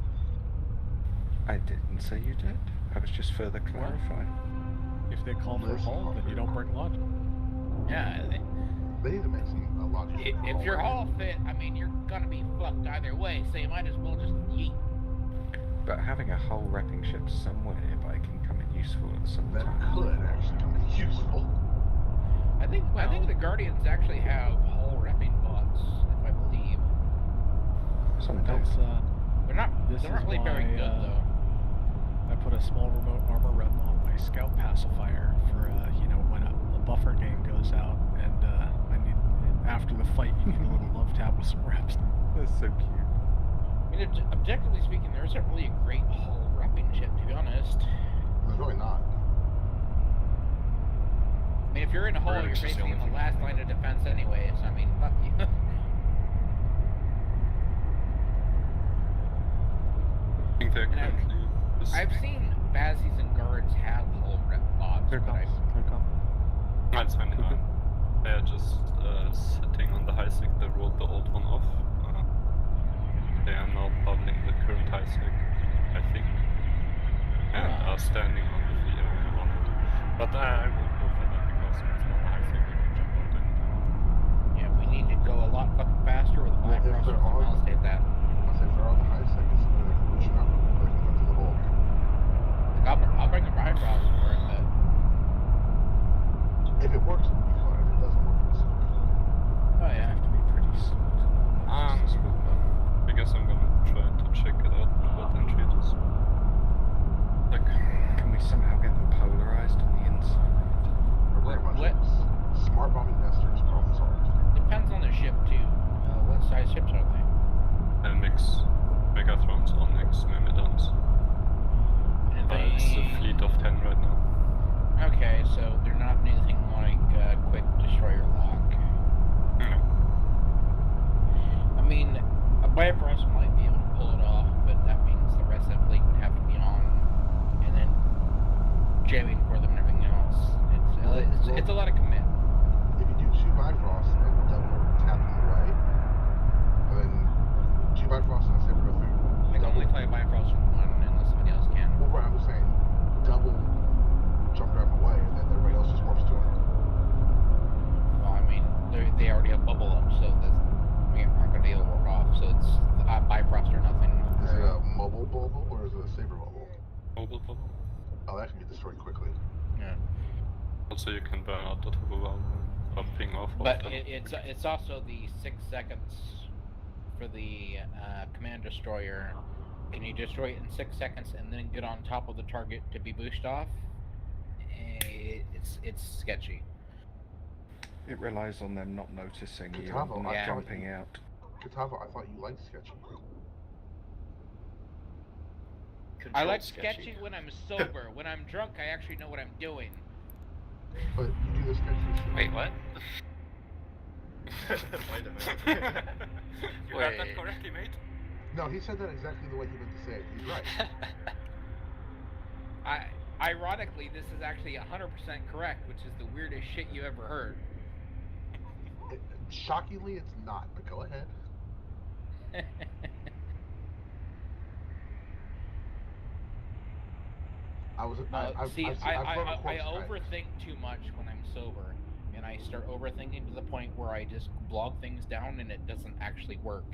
I didn't say you did. I was just further clarifying. If they call for Listen, hull, then you don't bring logic. Yeah. They need to make some logic. If your hull fit, I mean, you're gonna be fucked either way. So you might as well just yeet. But having a hull wrapping ship somewhere nearby can come in useful at some That time. could actually be useful. I think the Guardians actually have hull repping bots, if I believe. Sometimes. They're not really very good though. I put a small remote armor rep on my scout pacifier for when a buffer game goes out and I need after the fight you need a little love tap with some reps. That's so cute. I mean, objectively speaking, there isn't really a great hull repping ship, to be honest. There's really not. I mean, if you're in a hull, you're British is the basically in only the thing. last line of defense anyway. So I mean, fuck you. I think they're And currently. I've seen Bazzies and guards have hull rep bots, Here but comes. Here comes. That's fine. They're just sitting on the high sec. They rolled the old one off. They are now bubbling the current high sec, I think, and are standing on the on it. But I won't go for that because it's not a high sec. You can jump out anytime. yeah, we need to go a lot fucking faster with the Well, if Bifrost. they're on- I'll state that. I said for all the high seconds, we should not put them into the hole. I'll bring a Bifrost for it, but If it works, it'll be fine. If it doesn't work, it's oh yeah. Have to be pretty smart. I guess I'm gonna try to check it out. What entry it is. Like, Can we somehow get them polarized on the inside? pretty much what- smart bombing nesters, problem solved. Depends on the ship too. What size ships are they? and mix Megatrons, Onyx, Myrmidons. And It's a fleet of 10 right now. Okay, so they're not anything like quick destroyer lock. No. I mean, a Bifrost might be able to pull it off, but that means the rest of the fleet would have to be on, and then jamming for them and everything else. It's a lot of commit. If you do 2 Bifrosts and double tap them away, and then 2 Bifrosts and I say we're through. I can only fly a Bifrost from one unless somebody else can. Well, right, I'm just saying, double jump drive away, and then everybody else just warps to them. Well, I mean, they already have bubble up, so we aren't going to be able to work off, so it's Bifrost or nothing. Is it a mobile bubble or is it a saber bubble? Mobile bubble. Oh, that can be destroyed quickly. Yeah. Also, you can burn out the turbo valve bumping off But of them. it's also the 6 seconds for the command destroyer. Can you destroy it in 6 seconds and then get on top of the target to be boosted off? It's sketchy. It relies on them not noticing you Katavo, and not Yeah. jumping out. Katavo, I thought you liked sketchy. I like sketchy when I'm sober. When I'm drunk, I actually know what I'm doing. But you do the sketchy shit. Wait, what? Wait a minute. You heard that correctly, mate? No, he said that exactly the way he meant to say it. He's right. Ironically, this is actually 100% correct, which is the weirdest shit you ever heard. Shockingly, it's not, but go ahead. I overthink too much when I'm sober, and I start overthinking to the point where I just blog things down and it doesn't actually work.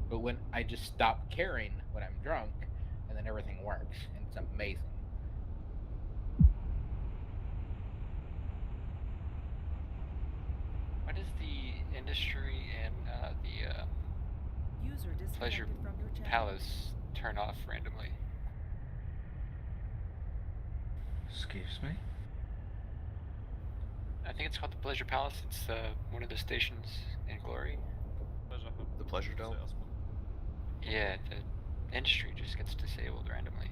But when I just stop caring when I'm drunk, and then everything works, and it's amazing. Why does the industry and the User pleasure disconnected from your channel. palace turn off randomly? Excuse me? I think it's called the Pleasure Palace. It's one of the stations in Glory. The Pleasure Dome? Yeah, the industry just gets disabled randomly.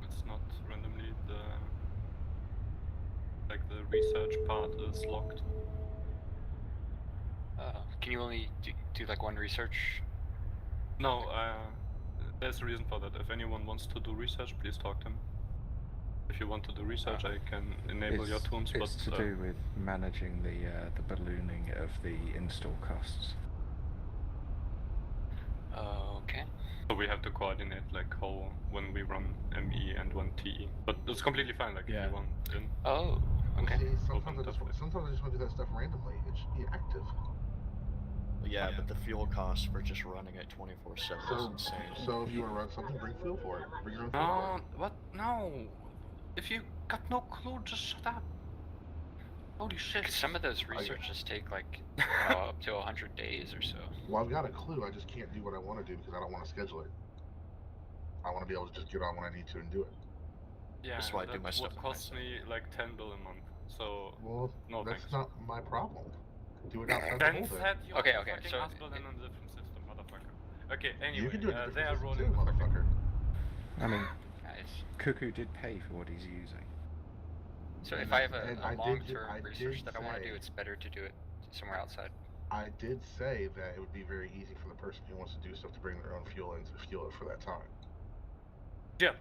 It's not randomly, the research part is locked. Can you only do like one research? No, there's a reason for that. If anyone wants to do research, please talk to him. If you want to do research, I can enable your tunes, but It's to do with managing the ballooning of the install costs. Okay. So we have to coordinate like how when we run ME and when TE. But it's completely fine. Like if you want in. Oh. Okay. See, sometimes I just want to do that stuff randomly. It should be active. Yeah, but the fuel cost for just running it 24/7 is insane. So if you want to run something, bring fuel for it. Bring your own fuel for it. What? No. If you got no clue, just shut up. Holy shit. Some of those researches take like up to 100 days or so. Well, I've got a clue. I just can't do what I want to do because I don't want to schedule it. I want to be able to just get on when I need to and do it. Yeah, That's why I do my that stuff would cost me like 10 bill a month. So no that's thanks. not my problem. Do it outside the Then whole set day. your Okay, fucking so husband in a different system, motherfucker. Okay, anyway, You can do it in a they different are system rolling too, the fucking... motherfucker. I mean, Nice. Cuckoo did pay for what he's using. So And if I have and a I did long-term ju- I research did that I want to say- do, it's better to do it somewhere outside. I did say that it would be very easy for the person who wants to do stuff to bring their own fuel in to fuel it for that time. Yeah,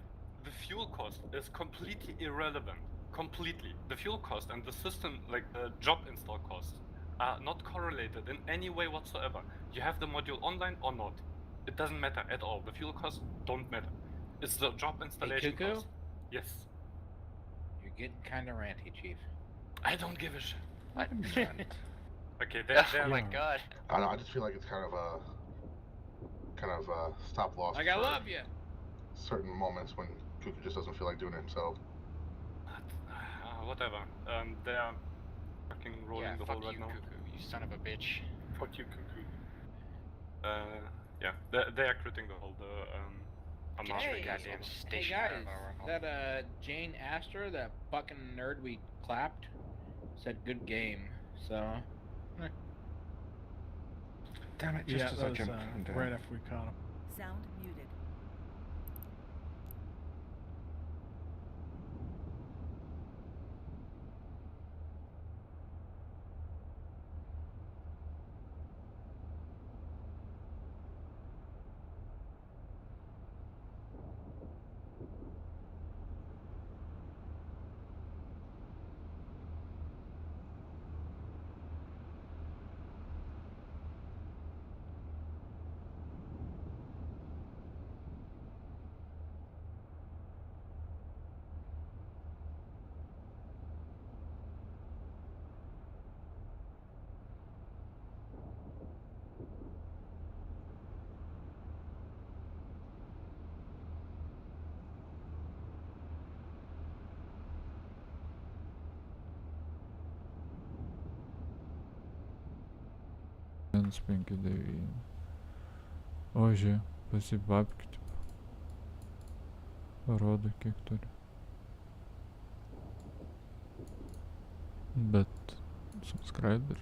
the fuel cost is completely irrelevant. Completely. The fuel cost and the system, like the job install cost, are not correlated in any way whatsoever. You have the module online or not. It doesn't matter at all. The fuel costs don't matter. It's the job installation Cuckoo? cost. Yes. You're getting kind of ranty, Chief. I don't give a shit. What? Okay, they're Oh my god. I don't know. I just feel like it's kind of a stop loss. Like I for love you. Certain moments when Cuckoo just doesn't feel like doing it himself. Whatever. They are fucking rolling Yeah, the fuck whole right you, now. Cuckoo, you son of a bitch. Fuck you, Cuckoo. Yeah, they are critting the whole I'm not Hey, sure. goddamn Hey station. guys, that Jane Astor, that fucking nerd we clapped, said good game. So. Damn it! Just Yeah, as that I was jumped down. right after we caught him. Sound muted. Spinky Davy. Ožė, pasibabkit. Parodo, kiek turi. Bet subscriber.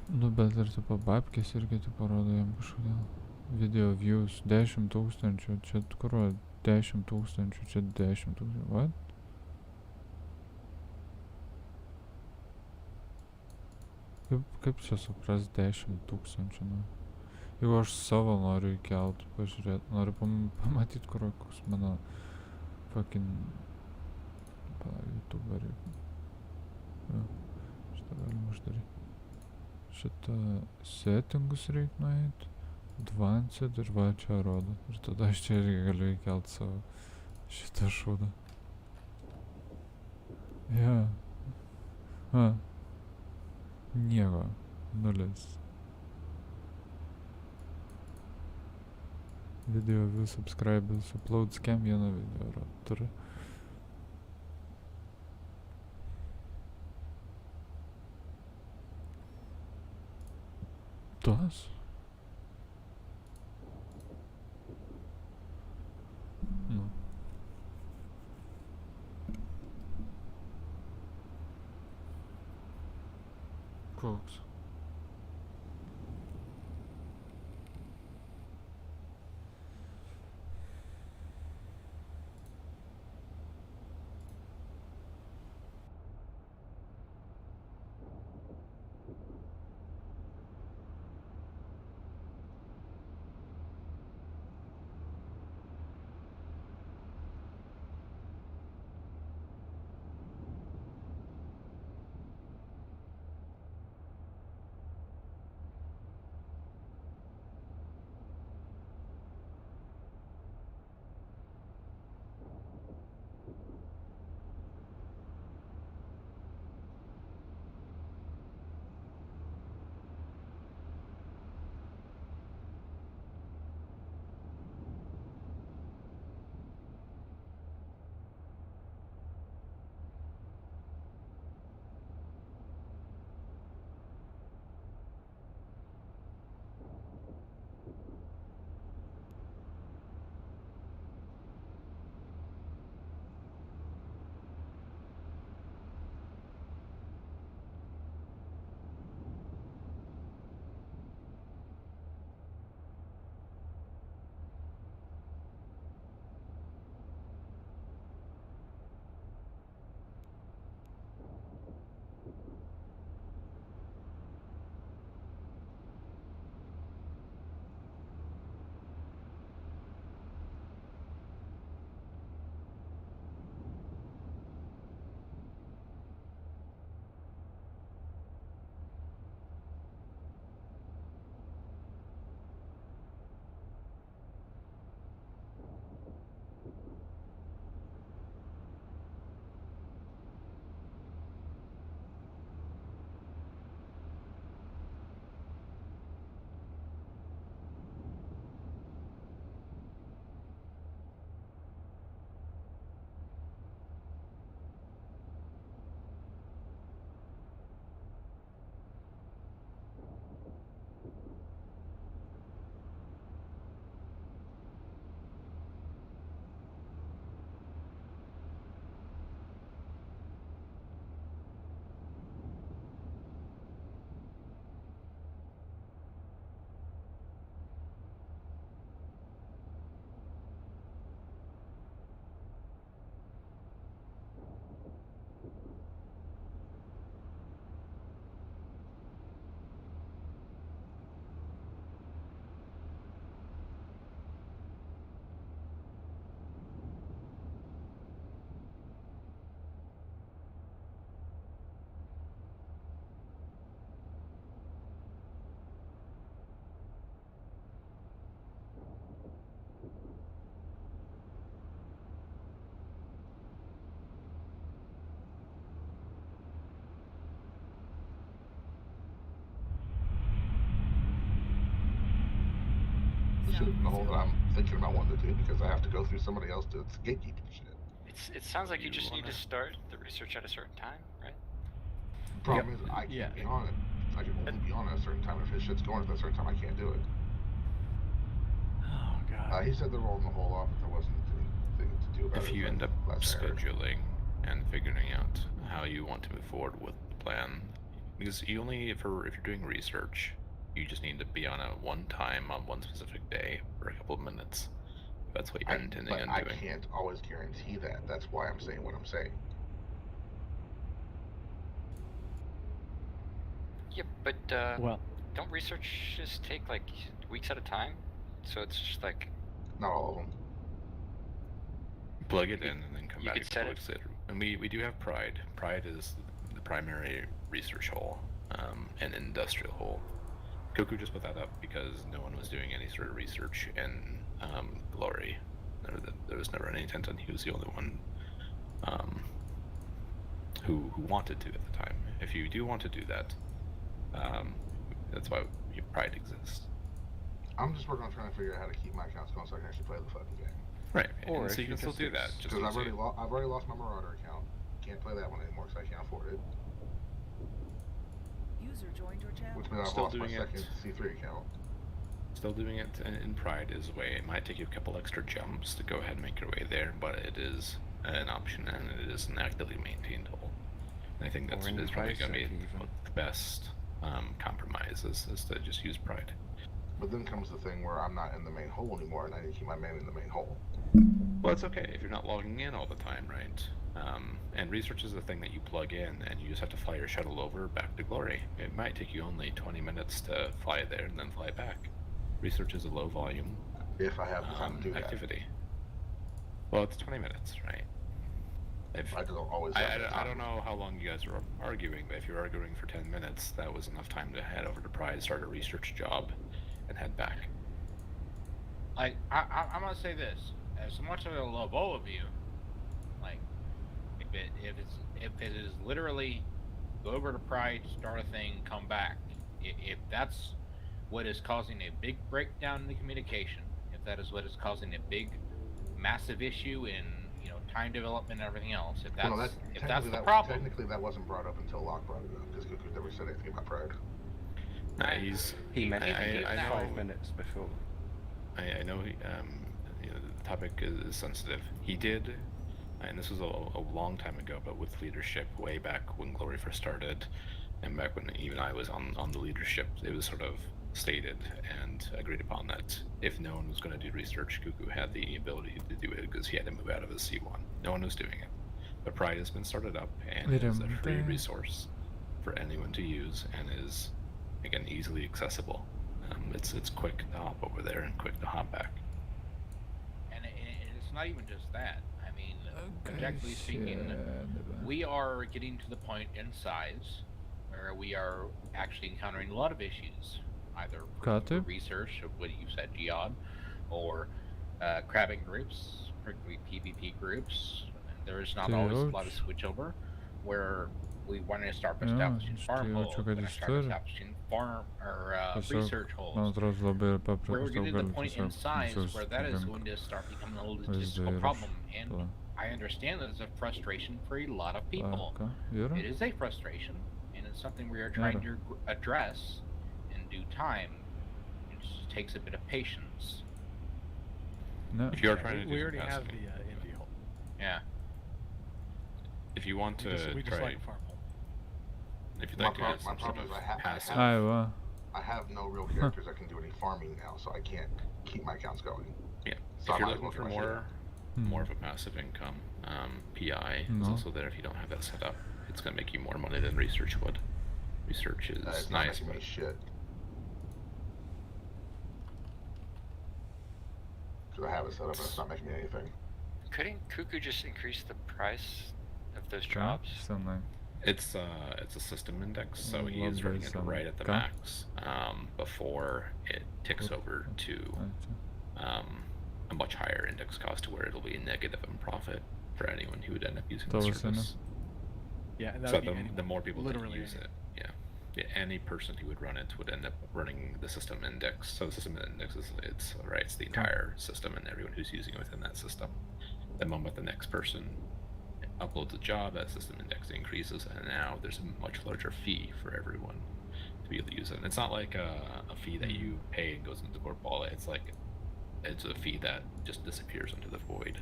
Nu, bet ir tipo babkės irgi tai parodo jam kažkodėl. Video views 10 000, čia kur 10 000, čia 10 000, what? Kaip čia supras 10 000, nu? Jeigu aš savo noriu įkelt, pažiūrėt, noriu pamatyt, koks mano fucking YouTuberį. Jo, šitą galim uždaryt. Šitą settingus reik nueit, advanced ir va čia rodo. Ir tada aš čia irgi galiu įkelt savo šitą šūdą. Jo. Nieko. Nulis. Video view, subscribers, upload, scam vieną video turi. Tas? Nu. Koks? shoot in the hole that I'm thinking about wanting to do because I have to go through somebody else to gatekeep shit. It sounds like you just need to start the research at a certain time, right? Problem is, I can't be on it. I can only be on it at a certain time. If his shit's going at a certain time, I can't do it. Oh god. He said they're rolling the hole off, but there wasn't anything to do about it. If you end up scheduling and figuring out how you want to move forward with the plan, because you only, if you're doing research, you just need to be on at one time on one specific day for a couple of minutes. That's what you're intending on doing. I can't always guarantee that. That's why I'm saying what I'm saying. Yeah, but well, don't researches take like weeks at a time? So it's just like not all of them. Plug it in and then come you back could set a it. weeks later. And we do have Pride. Pride is the primary research hole, and industrial hole. Cuckoo just put that up because no one was doing any sort of research in Glory. There was never any intent on he was the only one who wanted to at the time. If you do want to do that, that's why Pride exists. I'm just working on trying to figure out how to keep my accounts going so I can actually play the fucking game. Right, Or so you can still do that. Because I've already lost my Marauder account. Can't play that one anymore because I can't afford it. User joined your channel. Which means I've lost my second C3 account. Still doing it in Pride is a way. It might take you a couple extra jumps to go ahead and make your way there, but it is an option and it is an actively maintained hole. And I think that's is probably going to be the best compromise is to just use Pride. But then comes the thing where I'm not in the main hole anymore, and I need to keep my man in the main hole. Well, it's okay if you're not logging in all the time, right? And research is the thing that you plug in, and you just have to fly your shuttle over back to Glory. It might take you only 20 minutes to fly there and then fly back. Research is a low volume if I have the time to do activity. Well, it's 20 minutes, right? I don't always. I don't know how long you guys were arguing, but if you're arguing for 10 minutes, that was enough time to head over to Pride, start a research job, and head back. Like, I'm gonna say this: as much as I love all of you, like, if it is literally go over to Pride, start a thing, come back. If that's what is causing a big breakdown in the communication, if that is what is causing a big, massive issue in time development and everything else, if that's the problem. Technically, that wasn't brought up until Locke brought it up because Cuckoo never said anything about Pride. He mentioned it 5 minutes before. I know the topic is sensitive. He did, and this was a long time ago, but with leadership way back when Glory first started, and back when even I was on the leadership, it was sort of stated and agreed upon that if no one was going to do research, Cuckoo had the ability to do it because he had to move out of his C1. No one was doing it. But Pride has been started up and is a free resource for anyone to use and is, again, easily accessible. It's quick to hop over there and quick to hop back. And it's not even just that. I mean, objectively speaking, we are getting to the point in size where we are actually encountering a lot of issues, either for research of what you said, Jihad, or crabbing groups, particularly PvP groups. There's not always a lot of switchover where we want to start establishing farm holes, establishing farm or research holes. Where we're getting to the point in size where that is going to start becoming a logistical problem, and I understand that it's a frustration for a lot of people. It is a frustration, and it's something we are trying to address in due time. It just takes a bit of patience. If you are trying to do we already have capacity, the Indy hole. Yeah. If you want to we just try, like farm hole. if you'd like to have My some sort problem of is passive, I have no real characters that can do any farming now, so I can't keep my accounts going. yeah. So If I you're might as well looking for get my more of a passive income, PI is also there. If you don't have that set up, it's going to make you more money than research would. Research is it's not nice, making but me shit. Because I have it set up and it's not making me anything. Couldn't Cuckoo just increase the price of those jobs? it's a system index, so he is running it right at the max before it ticks over to a much higher index cost to where it'll be negative in profit for anyone who would end up using the service. Yeah, and that so would be the more people that literally use it, yeah, any person who would run it would end up running the system index. So the system index is it's the entire system and everyone who's using it within that system. The moment the next person uploads a job, that system index increases, and now there's a much larger fee for everyone to be able to use it. And it's not like a fee that you pay and goes into Corpal. It's like it's a fee that just disappears into the void.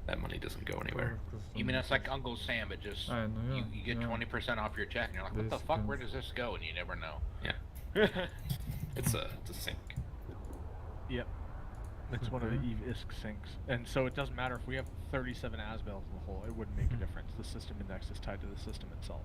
That money doesn't go anywhere. You mean it's like Uncle Sam? It just you get 20% off your check, and you're like, what the fuck? Where does this go? And you never know. Yeah. It's a sync. Yep. It's one of the Eve ISK syncs. And so it doesn't matter if we have 37 Asbels in the hole, it wouldn't make a difference. The system index is tied to the system itself.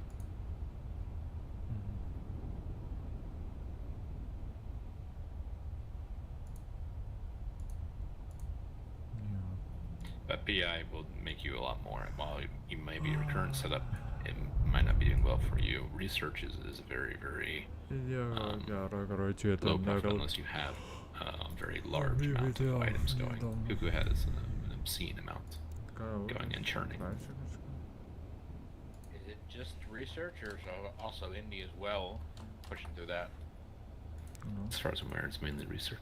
But PI will make you a lot more. While you may be your current setup, it might not be doing well for you. Research is very, very low profit unless you have a very large amount of items going. Cuckoo has an obscene amount going and churning. Is it just research, or also indie as well, pushing through that? As far as I'm aware, it's mainly research.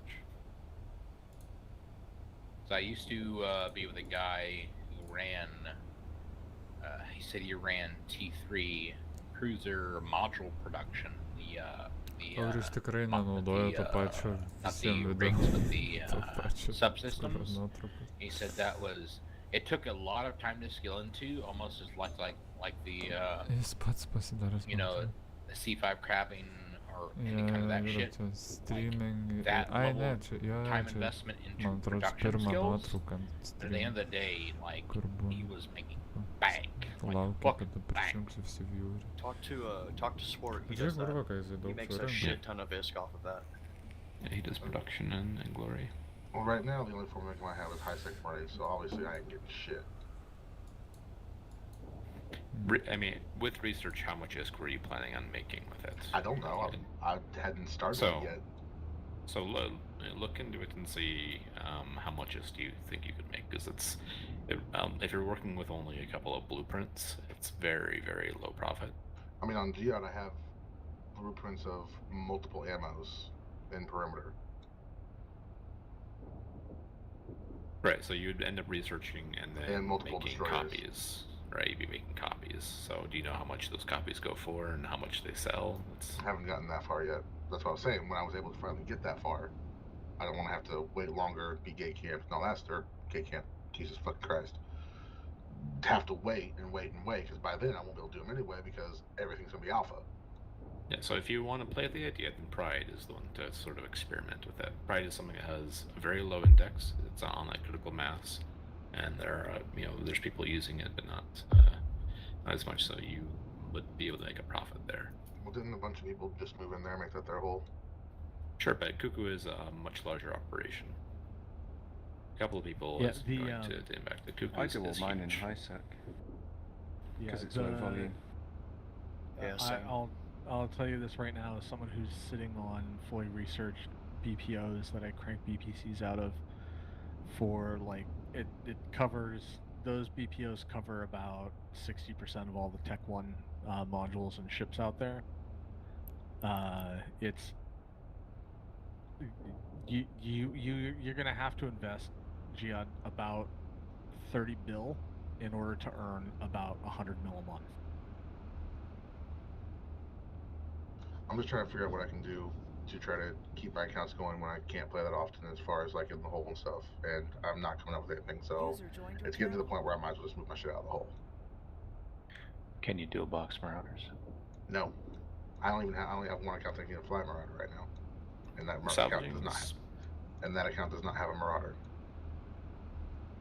So I used to be with a guy who ran, he said he ran T3 cruiser module production. Not the rigs, but the subsystems. He said that was, it took a lot of time to skill into, almost as like the, you know, the C5 crabbing or any kind of that shit. Like that level of time investment into production skills. But at the end of the day, like, he was making bank. Like, fucking bank. Talk to Sport. He does that. He makes a shit ton of ISK off of that. Yeah, he does production and Glory. Well, right now the only form of income I have is high sec money, so obviously I ain't getting shit. I mean, with research, how much ISK were you planning on making with it? I don't know. I hadn't started yet. So look into it and see how much ISK do you think you could make, because if you're working with only a couple of blueprints, it's very, very low profit. I mean, on Geode I have blueprints of multiple ammos in perimeter. Right, so you'd end up researching and then multiple making destroyers. copies. Right, you'd be making copies. So do you know how much those copies go for and how much they sell? I haven't gotten that far yet. That's what I was saying. When I was able to finally get that far, I don't want to have to wait longer, be gate camped and all that stuff. Gate camp, Jesus fucking Christ. To have to wait and wait and wait, because by then I won't be able to do them anyway because everything's going to be alpha. Yeah, so if you want to play the idea, then Pride is the one to sort of experiment with that. Pride is something that has a very low index. It's on like critical mass. And there are, there's people using it, but not as much, so you would be able to make a profit there. Well, didn't a bunch of people just move in there and make that their whole? Sure, but Cuckoo is a much larger operation. A couple of people Yeah, is going to impact the Cuckoo. I do all mine in high sec. Because it's low volume. Yeah, same. I'll tell you this right now, as someone who's sitting on fully researched BPOs that I crank BPCs out of, for like it covers, those BPOs cover about 60% of all the Tech 1 modules and ships out there. It's you're gonna have to invest, Geode, about 30 bill in order to earn about 100 mil a month. I'm just trying to figure out what I can do to try to keep my accounts going when I can't play that often as far as like in the hole and stuff, and I'm not coming up with anything, so it's getting to the point where I might as well just move my shit out of the hole. Can you dual box Marauders? No, I only have one account that can fly Marauder right now, and that account does not have, account does not have a Marauder.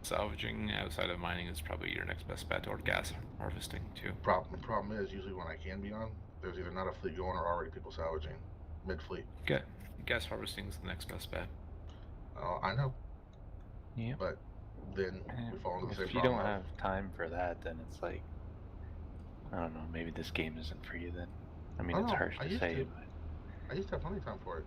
Salvaging outside of mining is probably your next best bet, or gas harvesting too. Problem is, usually when I can be on, there's either not a fleet going or already people salvaging mid-fleet. Okay, gas harvesting is the next best bet. I know. Yeah. But then we fall into the same If you problem. don't have time for that, then it's like, I don't know, maybe this game isn't for you then. I mean, it's harsh to say, but I used to have plenty of time for it.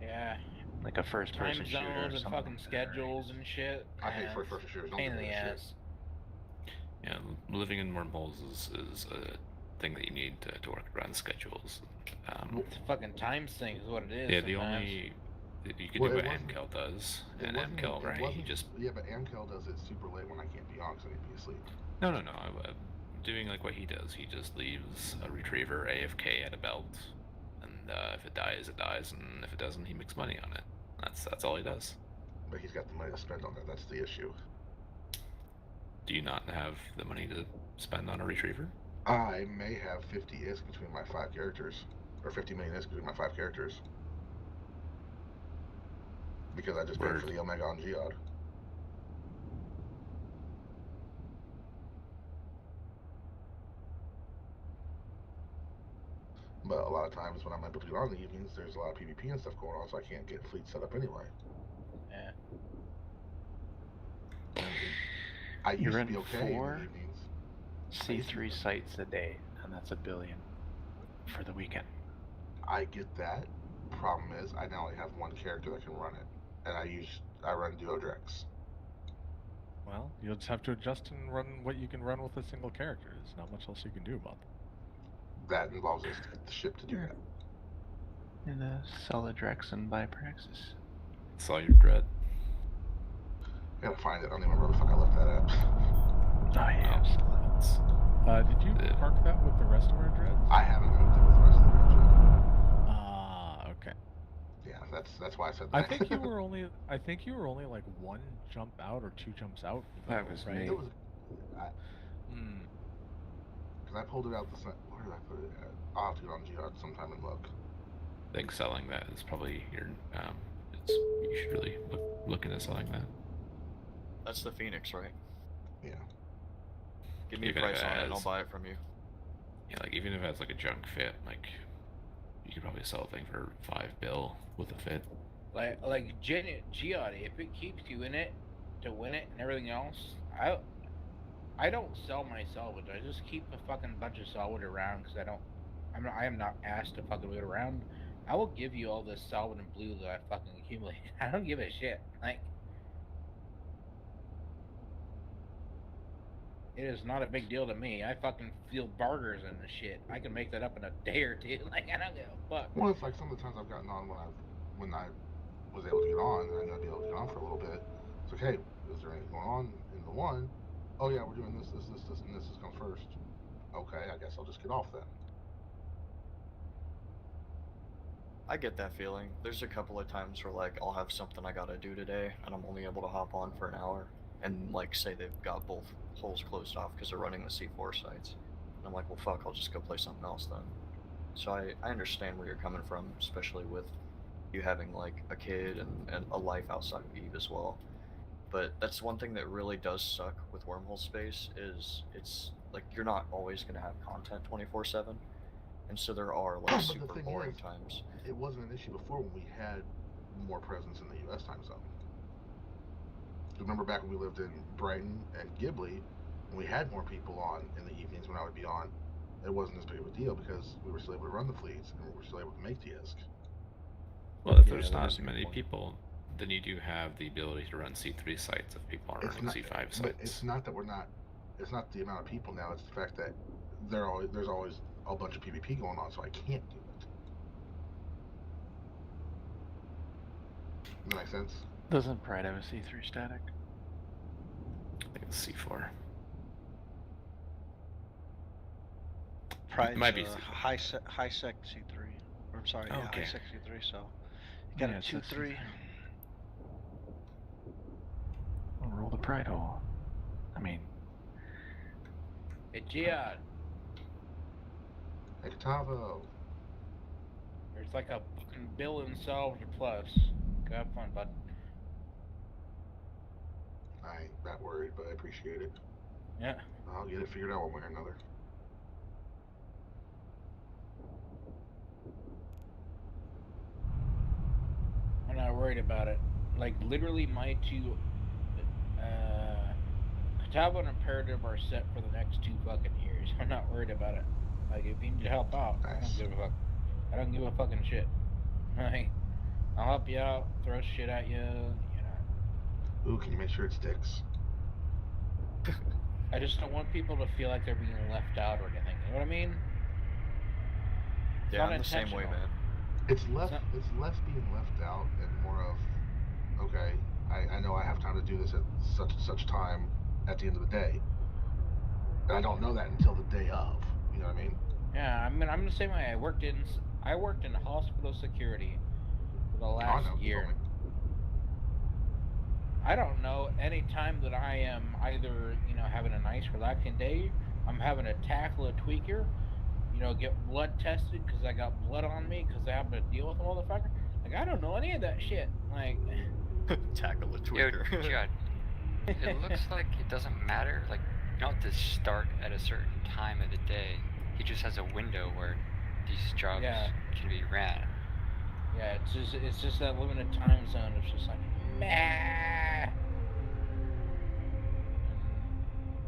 Yeah. like a first-person shooter or Time zones and something. fucking schedules and shit. I hate first-person shooters. Don't Pain do in the that shit. ass. Yeah, living in wormholes is thing that you need to work around schedules. It's a fucking times thing is what it is. Yeah, the sometimes. only you can Well, do it what wasn't- MCAL does, It and wasn't- MCAL, it right? wasn't- You just Yeah, but Amcal does it super late when I can't be on because I need to be asleep. no. I'm doing like what he does. He just leaves a retriever AFK at a belt, and if it dies, it dies, and if it doesn't, he makes money on it. That's all he does. But he's got the money to spend on that. That's the issue. Do you not have the money to spend on a retriever? I may have 50 ISK between my 5 characters, or 50 million ISK between my 5 characters. Because I just paid for the Omega on Geode. But a lot of times when I'm able to get on in the evenings, there's a lot of PvP and stuff going on, so I can't get fleet set up anyway. Yeah. I You're used to in be okay in 4 the evenings. C3 sites a day, and that's $1 billion for the weekend. I get that. Problem is, I now only have one character that can run it, and I run Duodrex. Well, you'll just have to adjust and run what you can run with a single character. There's not much else you can do about that. That involves us to get the ship to do that. And sell the Drex and buy Praxis. Saw your dread. I gotta find it. I don't even remember where the fuck I left that at. Oh yeah, Did you park that with the rest of our dreads? I haven't moved it with the rest of the dreads yet. Ah, okay. Yeah, that's why I said I that. think you were only like 1 jump out or 2 jumps out. That was right? me. It was. Because I pulled it out the. Where did I put it at? I'll have to go on Geode sometime and look. I think selling that is probably your. You should really look into selling that. That's the Phoenix, right? Yeah. Give me a Even price if it on it and I'll has- buy it from you. Yeah, like even if it has like a junk fit, like you could probably sell a thing for $5 bill with a fit. Like Geode, if it keeps you in it to win it and everything else, I don't sell my salvage. I just keep a fucking bunch of salvage around because I am not asked to fucking move it around. I will give you all this salvage and blue that I fucking accumulated. I don't give a shit. Like, it is not a big deal to me. I fucking feel barters and the shit. I can make that up in a day or two. Like, I don't give a fuck. Well, it's like some of the times I've gotten on when I was able to get on, and I knew I'd be able to get on for a little bit. It's like, hey, is there anything going on in the one? Oh yeah, we're doing this, and this is come first. Okay, I guess I'll just get off then. I get that feeling. There's a couple of times where like I'll have something I gotta do today, and I'm only able to hop on for an hour, and like say they've got both holes closed off because they're running the C4 sites. And I'm like, well fuck, I'll just go play something else then. So I understand where you're coming from, especially with you having like a kid and a life outside of Eve as well. But that's one thing that really does suck with Wormhole Space is it's like you're not always gonna have content 24/7. And so there are like But super the thing boring is, times. it wasn't an issue before when we had more presence in the U.S. time zone. Remember back when we lived in Brighton and Ghibli, and we had more people on in the evenings when I would be on, it wasn't as big of a deal because we were still able to run the fleets and we were still able to make TISC. Well, if Yeah, there's that not is a good many point. people, then you do have the ability to run C3 sites if people aren't It's running not, C5 but sites. it's not that we're not. It's not the amount of people now. It's the fact that there's always a bunch of PvP going on, so I can't do it. Does that make sense? Doesn't Pride have a C3 static? I think it's C4. Pride's might be high sec C3. Or I'm sorry, yeah, Okay. high sec C3. So you got Yeah, a it's 2-3. I'll roll the Pride hole. I mean, Hey, Geode, Hey, Katavo. there's like a fucking bill in salvage plus. Go have fun, bud. I ain't that worried, but I appreciate it. Yeah. I'll get it figured out one way or another. I'm not worried about it. Like, literally, my two, Catawba and Imperative are set for the next 2 fucking years. I'm not worried about it. Like, if you need to help out, I don't give a fuck. I don't give a fucking shit. Like, I'll help you out, throw shit at you, you know. Ooh, can you make sure it sticks? I just don't want people to feel like they're being left out or anything. You know what I mean? Yeah, I'm the same way, man. It's less being left out and more of, okay, I know I have time to do this at such and such time at the end of the day. And I don't know that until the day of. You know what I mean? Yeah, I mean, I'm the same way. I worked in hospital security for the last year. I don't know any time that I am either, having a nice relaxing day, I'm having to tackle a tweaker, get blood tested because I got blood on me because I happen to deal with a motherfucker. Like, I don't know any of that shit. Like, tackle a tweaker. Yo, Judd, it looks like it doesn't matter. Like, you don't have to start at a certain time of the day. He just has a window where these jobs can be ran. Yeah, it's just that limited time zone. It's just like, meh.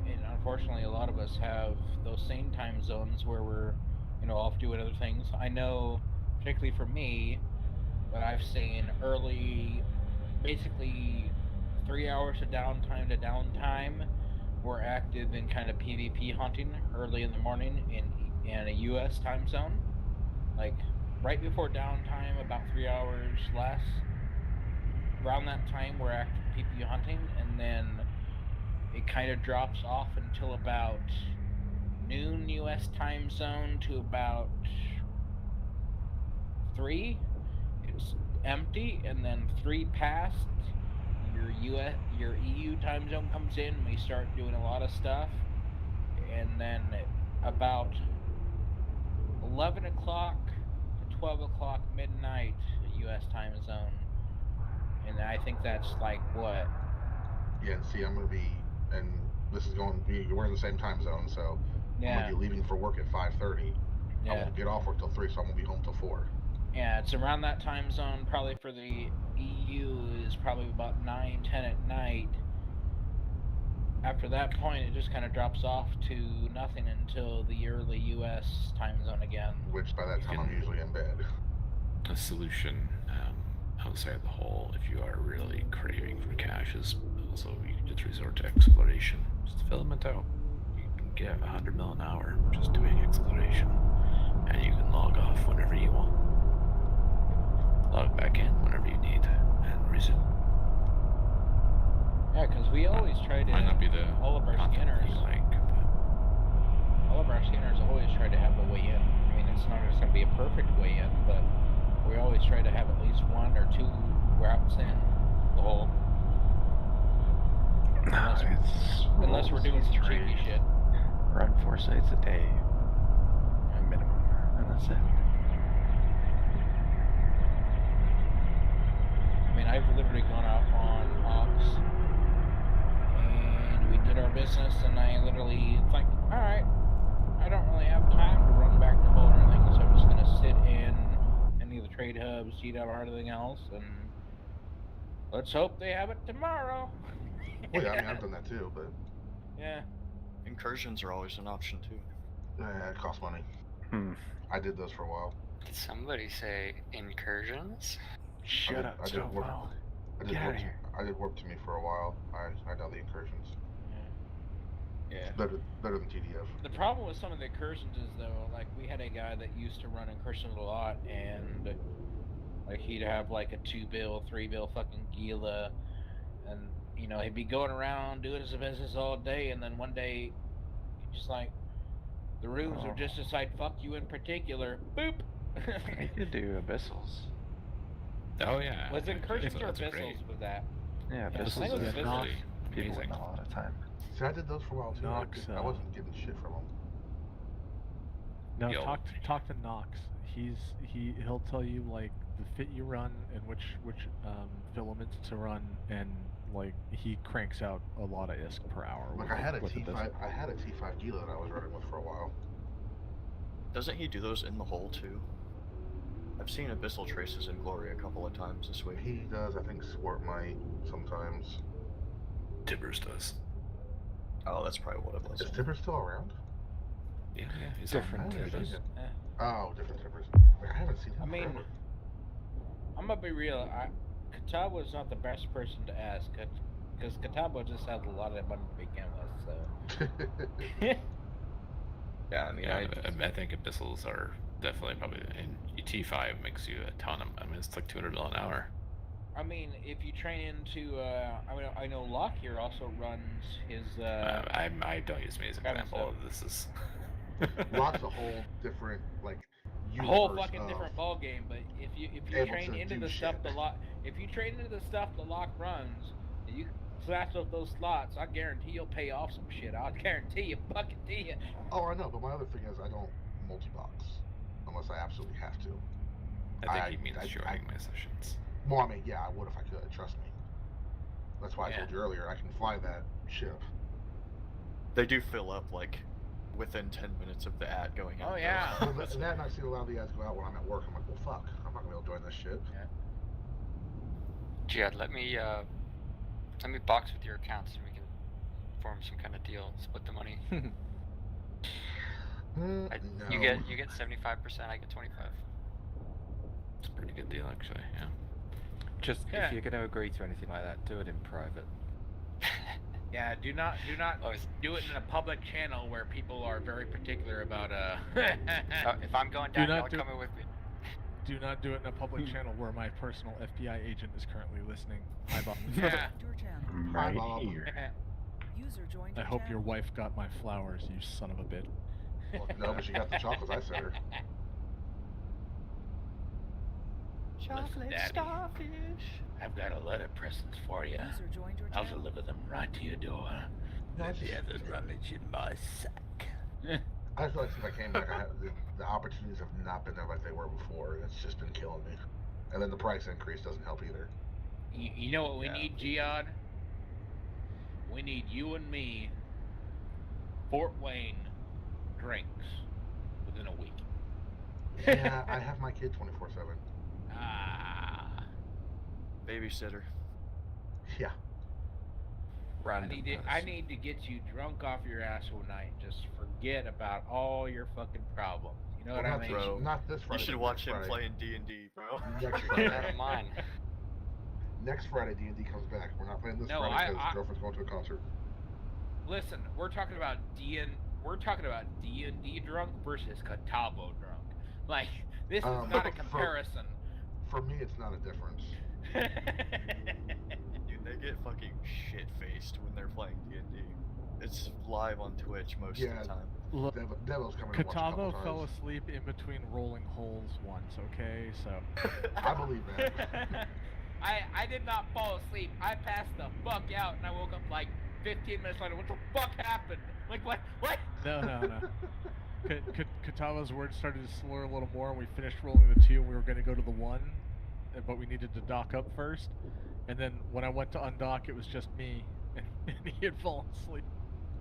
And unfortunately, a lot of us have those same time zones where we're, off doing other things. I know, particularly for me, that I've seen early, basically 3 hours of downtime to downtime. We're active in kind of PvP hunting early in the morning in a U.S. time zone. Like, right before downtime, about 3 hours less. Around that time, we're active PvP hunting, and then it kind of drops off until about noon U.S. time zone to about 3. It's empty, and then 3 past, your EU time zone comes in, and we start doing a lot of stuff. And then about 11 o'clock to 12 o'clock midnight U.S. time zone. And I think that's like what? Yeah, see, I'm going to be, and this is going to be, we're in the same time zone, so I'm going to be leaving for work at 5:30. I won't get off work till 3, so I'm going to be home till 4. Yeah, it's around that time zone. Probably for the EU is probably about 9, 10 at night. After that point, it just kind of drops off to nothing until the early U.S. time zone again. Which by that time I'm usually in bed. A solution outside the hole, if you are really craving for cash, is also you can just resort to exploration. Just filament out. You can get 100 mil an hour just doing exploration, and you can log off whenever you want. Log back in whenever you need, and resume. Yeah, because we always try to. Might not be the all of our scanners. All of our scanners always try to have a way in. I mean, it's not always going to be a perfect way in, but we always try to have at least 1 or 2 routes in the hole. Unless we're doing some cheeky shit. Run 4 sites a day, at minimum, and that's it. I mean, I've literally gone out on Ox, and we did our business, and I literally think, alright, I don't really have time to run back to hole or anything, so I'm just going to sit in any of the trade hubs, eat out or anything else, and let's hope they have it tomorrow. Well, yeah, I mean, I've done that too, but... Yeah. Incursions are always an option too. Yeah, it costs money. I did those for a while. Did somebody say incursions? Shut up, Stonewall. Get out of here. I did Warp to Me for a while. I know the incursions. Yeah. Better than TDF. The problem with some of the incursions is, though, like, we had a guy that used to run incursions a lot, and, like, he'd have, like, a 2-bill, 3-bill fucking Gila, and, he'd be going around doing his business all day, and then one day, just like, the rooms would just decide, fuck you in particular, boop! You could do abyssals. Oh yeah. Was incursions or abyssals with that? Yeah, I think abyssals it was is abyssals. people win a lot of time. See, I did those for a while too. Nox, I wasn't getting shit from them. No, Yo. talk to Nox. He'll tell you like the fit you run and which filaments to run, and like he cranks out a lot of ISK per hour. Like with, I had a with T5. I had a T5 Gila that I was running with for a while. Doesn't he do those in the hole too? I've seen abyssal traces in Glory a couple of times this week. He does. I think Swart might sometimes. Tibbers does. Oh, that's probably what it was. Is Tibbers still around? Yeah, he's Different I haven't Tibbers. seen him. Oh, different Tibbers. Like, I haven't seen him. I mean, forever. I'm gonna be real. Kataba's not the best person to ask, because Kataba just has a lot of money to begin with, so. Yeah, I mean, Yeah, I think abyssals are definitely probably. And T5 makes you a ton of. I mean, it's like 200 mil an hour. I mean, if you train into, I know Locke here also runs his. I don't use me as an example. This is. Locke's a whole different like. A whole universe fucking of different ball game, but if you able train to into do the stuff shit. if you train into the stuff the Locke runs, and you slash up those slots, I guarantee you'll pay off some shit. I guarantee you, fucking to you. Oh, I know, but my other thing is I don't multi-box unless I absolutely have to. I think he means joining my sessions. Well, I mean, yeah, I would if I could. Trust me. That's why I told you earlier I can fly that ship. They do fill up like within 10 minutes of the ad going out. Oh yeah. Well, that and I see a lot of the ads go out when I'm at work. I'm like, well, fuck, I'm not gonna be able to join this shit. Yeah. Jihad, let me box with your accounts and we can form some kind of deal. Split the money. No. You get 75%. I get 25. It's a pretty good deal, actually. Yeah. Just if you're going to agree to anything like that, do it in private. Yeah, do not do it in a public channel where people are very particular about if I'm going down, y'all coming with me. Do not do it in a public channel where my personal FBI agent is currently listening. Hi, Bob. Yeah. Your channel. Hi, Bob. User joined I your hope your channel. wife got my flowers, you son of a bitch. Well, no, but she got the chocolates I sent her. Chocolate starfish. I've got a lot of presents for you. User joined your I'll channel. deliver them right to your door. Let the others rummage in my sack. I feel like since I came back, the opportunities have not been there like they were before. It's just been killing me. And then the price increase doesn't help either. You know what we need, Jihad? We need you and me, Fort Wayne drinks within a week. Yeah, I have my kid 24/7. Ah. Babysitter. Yeah. I need to get you drunk off your ass one night. Just forget about all your fucking problems. You know what I mean? Bro, Not this Friday. you should but watch him next playing D&D, bro. Next I don't Friday. mind. Next Friday, D&D comes back. We're not playing this No, Friday because his girlfriend's going to a concert. Listen, we're talking about D&D drunk versus Catavo drunk. Like, this is not a comparison. For me, it's not a difference. Dude, they get fucking shit-faced when they're playing D&D. It's live on Twitch most of the time. Look, Devil's coming to watch a couple Catavo fell times. asleep in between rolling holes once, okay? So. I believe that. I did not fall asleep. I passed the fuck out and I woke up like 15 minutes later. What the fuck happened? Like, what? No. Catavo's words started to slur a little more, and we finished rolling the 2, and we were going to go to the 1, but we needed to dock up first. And then when I went to undock, it was just me, and he had fallen asleep.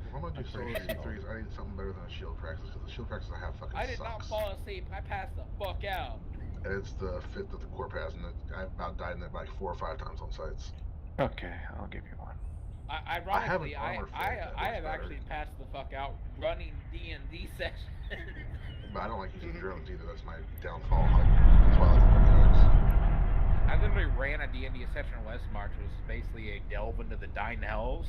If I'm going to do solo C3s, I need something better than a shield practice, because the shield practice I have fucking I did not sucks. fall asleep. I passed the fuck out. And it's the 5th that the Corp has, and I've about died in it like 4 or 5 times on sites. Okay, I'll give you one. Ironically, I have an armor I fit that have works actually passed the fuck out running D&D sessions. But I don't like using drones either. That's my downfall. That's why I like the mechanics. I literally ran a D&D session in West March, which was basically a delve into the Dying Hells.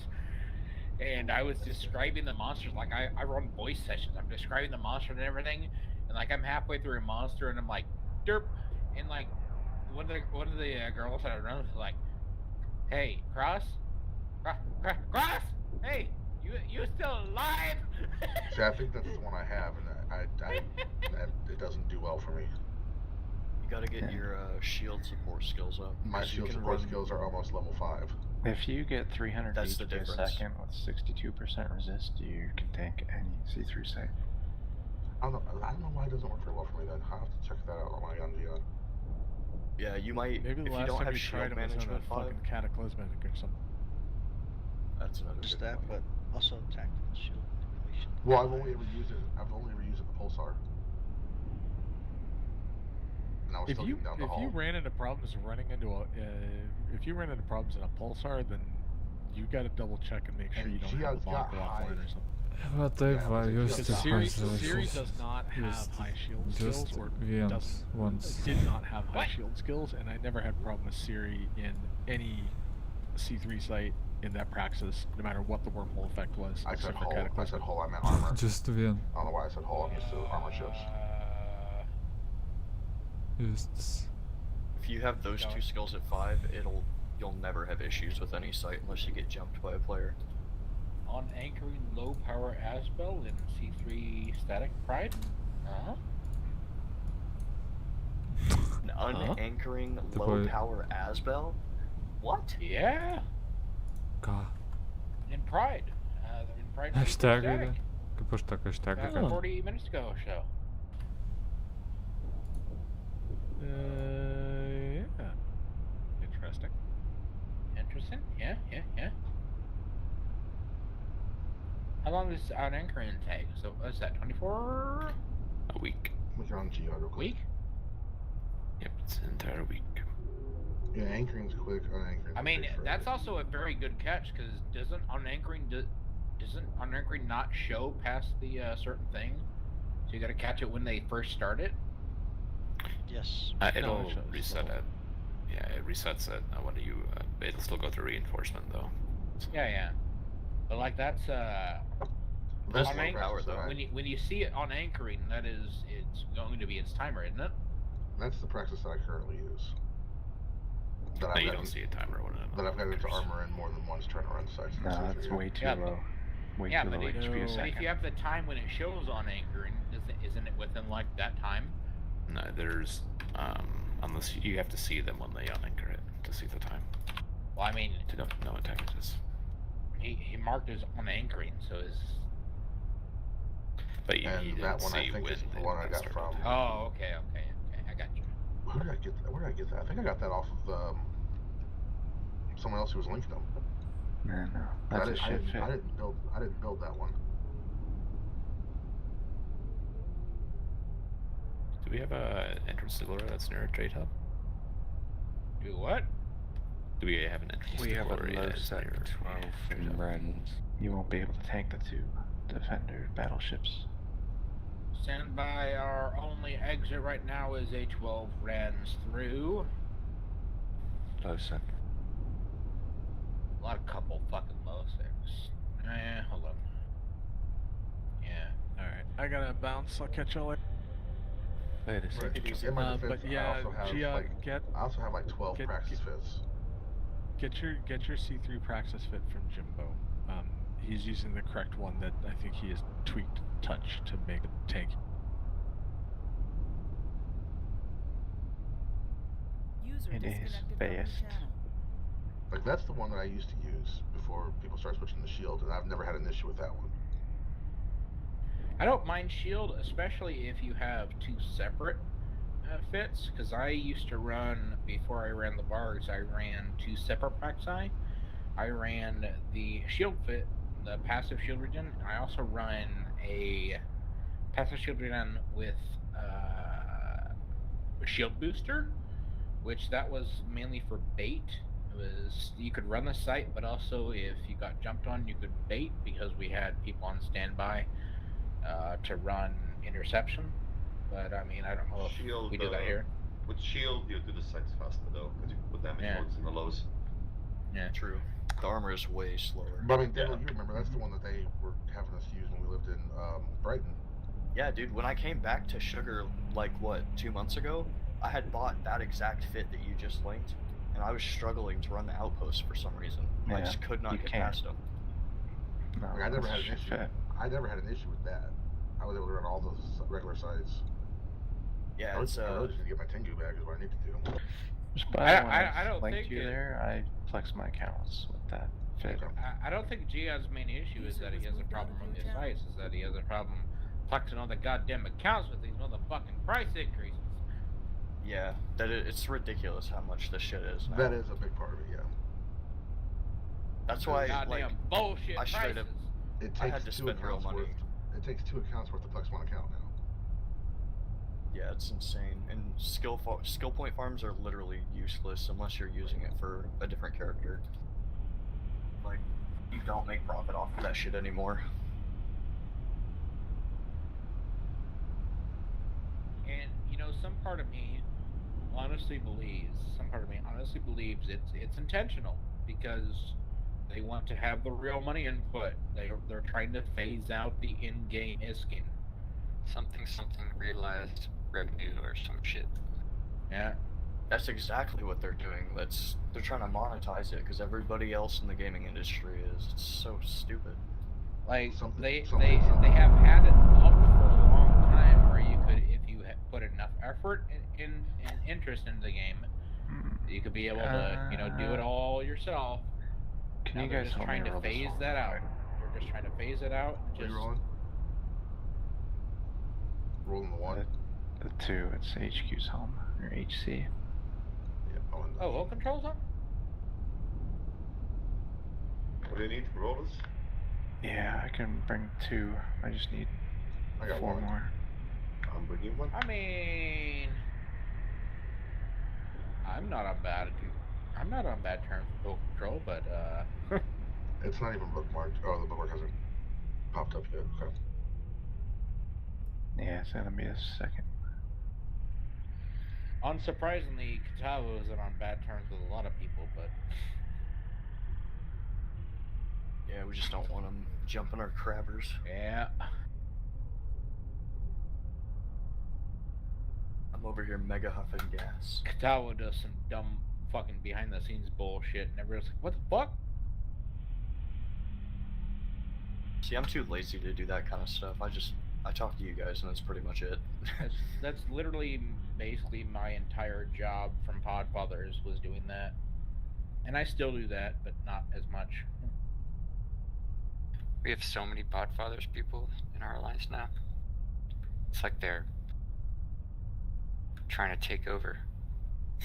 And I was describing the monsters, like I run voice sessions. I'm describing the monster and everything. And like I'm halfway through a monster and I'm like, derp. And like one of the girls that I run was like, hey, Cross? Cross! Hey, you still alive? See, I think that's the one I have, and it doesn't do well for me. You gotta get your shield support skills up. My shield support skills are almost level 5. If you get 300 That's the HP a difference. second with 62% resist, you can tank any C3 site. I don't know why it doesn't work very well for me then. I'll have to check that out on my Dion. Yeah, you might. Maybe the if you last don't time have you shield tried it was on management that 5, fucking cataclysmic or something. that's another Just good that, point. but also tactical shield manipulation. Well, I've only ever used it in the Pulsar. And I was If still you getting down the hall. ran into problems running into a if you ran into problems in a pulsar, then you got to double check and make sure you don't have a got block high. offline or something. But if I used to Siri Siri does not have high shield skills, just or once. did not have high shield skills, and I never had a problem with Siri in any C3 site in that praxis, no matter what the wormhole effect was. I said except for hull. I Cataclysm. said hull. I meant armor. Just Vien. I don't know why I said hull. I'm used to armor ships. Just If you have those two skills at 5, you'll never have issues with any site unless you get jumped by a player. On anchoring low power Asbel in C3 static pride? Unanchoring The low boy- power Asbel? What? Yeah. Ka. In Pride. They're in Pride. C3 Hashtag static. det. Que posto tá com hashtag About cara. 40 minutes ago or so. Yeah. Interesting. Interesting. Yeah. How long does an anchoring take? So what's that? 24 A week. Look on Geode real quick. week? Yep, it's an entire week. Yeah, anchoring's quick. Unanchoring's I mean, takes forever. that's also a very good catch because doesn't unanchoring not show past the certain thing? So you got to catch it when they first start it. Yes. It'll it shows reset slow. it. Yeah, it resets it when you. It'll still go through reinforcement though. Yeah. But like that's That's on more anchor, practice that I- when you see it on anchoring, that is it's going to be its timer, isn't it? That's the practice that I currently use. That No, I've you got don't see a timer when it. that I've got into armor in more than once trying to run sites. in No, C3. that's way too Yeah, low. Way Yeah, too but low if, HP a but if second. you have the time when it shows on anchoring, isn't it within like that time? No, there's unless you have to see them when they unanchor it to see the time Well, I mean, to know what time it is. he marked as on anchoring, so is. But you And didn't that one I see think when is the it one I got started. from. Oh, okay, I got you. Where did I get that? Where did I get that? I think I got that off of someone else who was linking them. No, But that's a shit fit. I didn't build that one. Do we have a entrance to Gloria that's near a trade hub? Do what? Do we have an entrance We to have a Gloria low that's set near 12 a trade from hub? Rens. You won't be able to tank the 2 defender battleships. Stand by. Our only exit right now is A12 runs through. Low set. A lot of couple fucking low six. Hold on. Yeah. Alright, I gotta bounce. I'll catch y'all later. Wait a second. In my defense, But yeah, I also have Gia, like I also have like 12 get- practice fits. Get your C3 praxis fit from Jimbo. He's using the correct one that I think he has tweaked touch to make it tank. User It is disconnected from your fast. channel. Like that's the one that I used to use before people started switching to Shield, and I've never had an issue with that one. I don't mind shield, especially if you have 2 separate fits, because I used to run, before I ran the bars, I ran 2 separate praxi. I ran the shield fit, the passive shield regen, and I also run a passive shield regen with a shield booster, which that was mainly for bait. It was, you could run the site, but also if you got jumped on, you could bait, because we had people on standby to run interception. But I mean, I don't know if Shield, we do that here. With shield, you do the sites faster though, because you put damage Yeah. modes in the lows. Yeah. True. The armor is way slower. But I mean, Daniel, you remember that's the one that they were having us use when we lived in Brighton. Yeah, dude, when I came back to Sugar, like, what, 2 months ago, I had bought that exact fit that you just linked, and I was struggling to run the outpost for some reason. I Yeah, just could not you get can't. past them. No, Like, I never that's had a an shit issue. fit. I never had an issue with that. I was able to run all those regular sites. Yeah, I was it's, just need to get my Tengu back is what I need to do. Just by when I don't linked think you it- there, I flexed my accounts with that fit. I don't think Gia's main issue is that he has a problem with his sites, is that he has a problem flexing all the goddamn accounts with these motherfucking price increases. Yeah, it's ridiculous how much this shit is now. That is a big part of it, yeah. That's why, Goddamn like, bullshit I straight up, It I takes had to 2 spend real accounts money. worth. It takes 2 accounts worth to flex 1 account now. Yeah, it's insane. And skill point farms are literally useless unless you're using it for a different character. Like, you don't make profit off of that shit anymore. And you know, some part of me honestly believes it's intentional, because they want to have the real money input. They're trying to phase out the in-game isking. Something realized revenue or some shit. Yeah. That's exactly what they're doing. They're trying to monetize it because everybody else in the gaming industry is. It's so stupid. Like they have had it up for a long time where you could, if you put enough effort and interest into the game, you could be able to do it all yourself. Can Now you they're guys just help me trying to roll this phase one that real out. quick? They're just trying to phase it out. What are you rolling? Rolling the 1. The 2, it's HQ's home, or HC. Yeah, Oh, what controls on? What do you need? Rollers? Yeah, I can bring 2. I just need I got 4 1. more. I'm bringing 1. I mean, I'm not on bad terms with Dual Control, but It's not even bookmarked. Oh, the bookmark hasn't popped up yet. Okay. Yeah, it's gonna be a second. unsurprisingly, Katavo isn't on bad terms with a lot of people, but Yeah, we just don't want them jumping our crabbers. yeah. I'm over here mega huffing gas. Katavo does some dumb fucking behind the scenes bullshit, and everyone's like, what the fuck? See, I'm too lazy to do that kind of stuff. I talk to you guys, and that's pretty much it. That's literally basically my entire job from Podfathers was doing that. And I still do that, but not as much. We have so many Podfathers people in our alliance now. It's like they're trying to take over.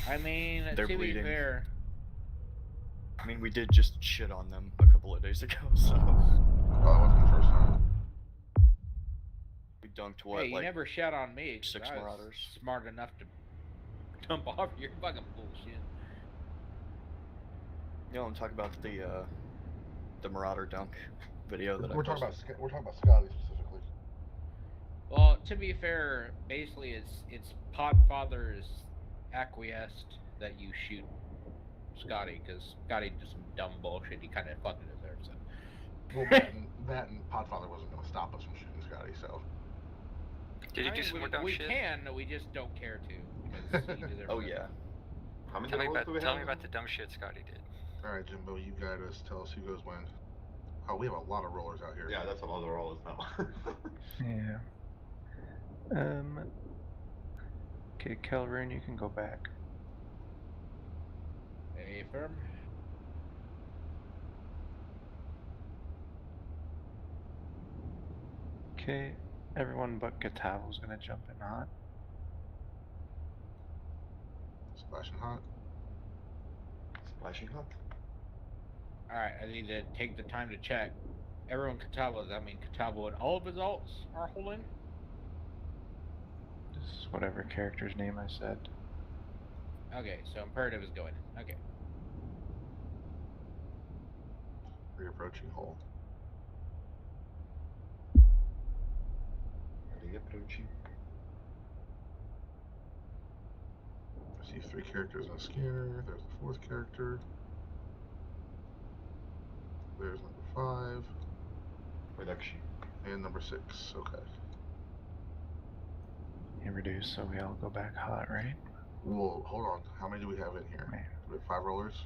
I mean, They're to bleeding. be fair, I mean, we did just shit on them a couple of days ago, so. Oh, that wasn't the first time. We dunked what, hey, you like never shot on me 'cause 6 I was Marauders? smart enough to dump off your fucking bullshit. You know, I'm talking about the Marauder dunk video that We're I talking posted. about Scotty specifically. Well, to be fair, basically it's Podfathers acquiesced that you shoot Scotty, because Scotty did some dumb bullshit he kind of fucking deserves it. Well, that and Podfather wasn't going to stop us from shooting Scotty, so. Did he do some more dumb we shit? we just don't care to. Because he deserves Oh it. yeah. How many Tell me rolls do we about have? the dumb shit Scotty did. Alright, Jimbo, you guide us. Tell us who goes when. Oh, we have a lot of rollers out here. Yeah, that's a lot of rollers now. Yeah. Okay, Kelrune, you can go back. Hey, firm. Okay, everyone but Katavo's gonna jump in hot. Splashing hot. Splashing hot. Alright, I need to take the time to check. Everyone Katavo, I mean Katavo and all of his alts are holding? Just whatever character's name I said. Okay, so Imperative is going. Okay. Reapproaching hole. Reapproaching. I see 3 characters on scanner. There's the 4th character. There's number 5. Reduction. And number 6. Okay. You reduce, so we all go back hot, right? Well, hold on. How many do we have in here? Right. Do we have 5 rollers?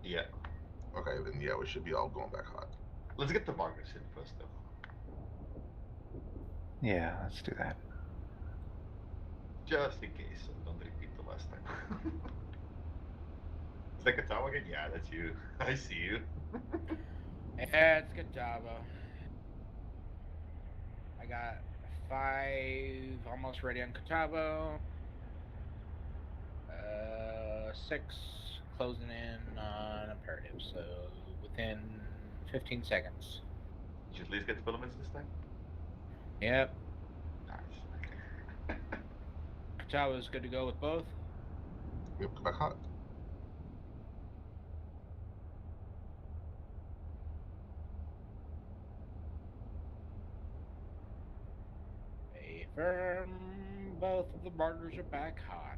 Yeah. Okay, then yeah, we should be all going back hot. Let's get the Vargas in first, though. Yeah, let's do that. Just in case, so don't repeat the last time. Is that Katao again? Yeah, that's you. I see you. Yeah, it's Katavo. I got 5 almost ready on Katavo. 6 closing in on Imperative, so within 15 seconds. Did you at least get the filaments this time? Yep. Nice. Katavo's good to go with both. Yep, go back hot. A firm. Both of the martyrs are back hot.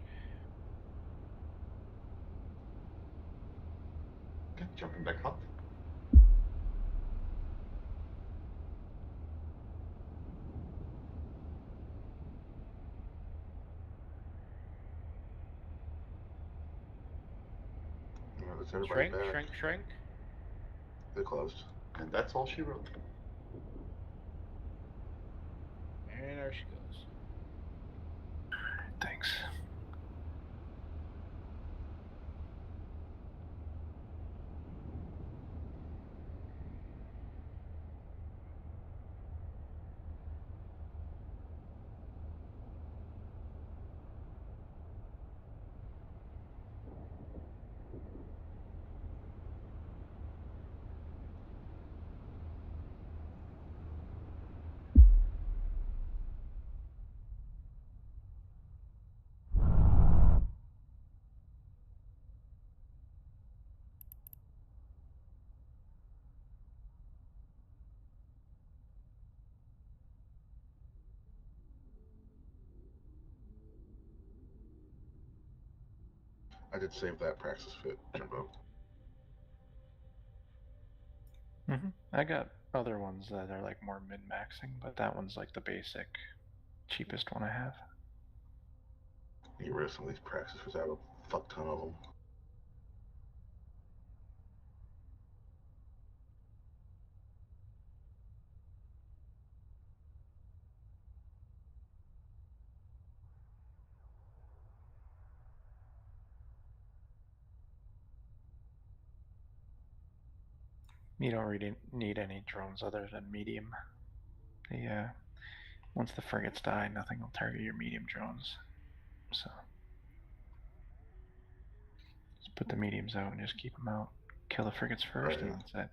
Okay, jumping back hot. everybody Shrink, back. shrink, shrink. They're closed. And that's all she wrote. And there she goes. Thanks. I did save that Praxis fit, Jimbo. I got other ones that are like more min-maxing, but that one's like the basic, cheapest one I have. Get rid of some of these Praxis because I have a fuck ton of them. You don't really need any drones other than medium. Once the frigates die, nothing will target your medium drones. So just put the mediums out and just keep them out. Kill the frigates first, and that's it.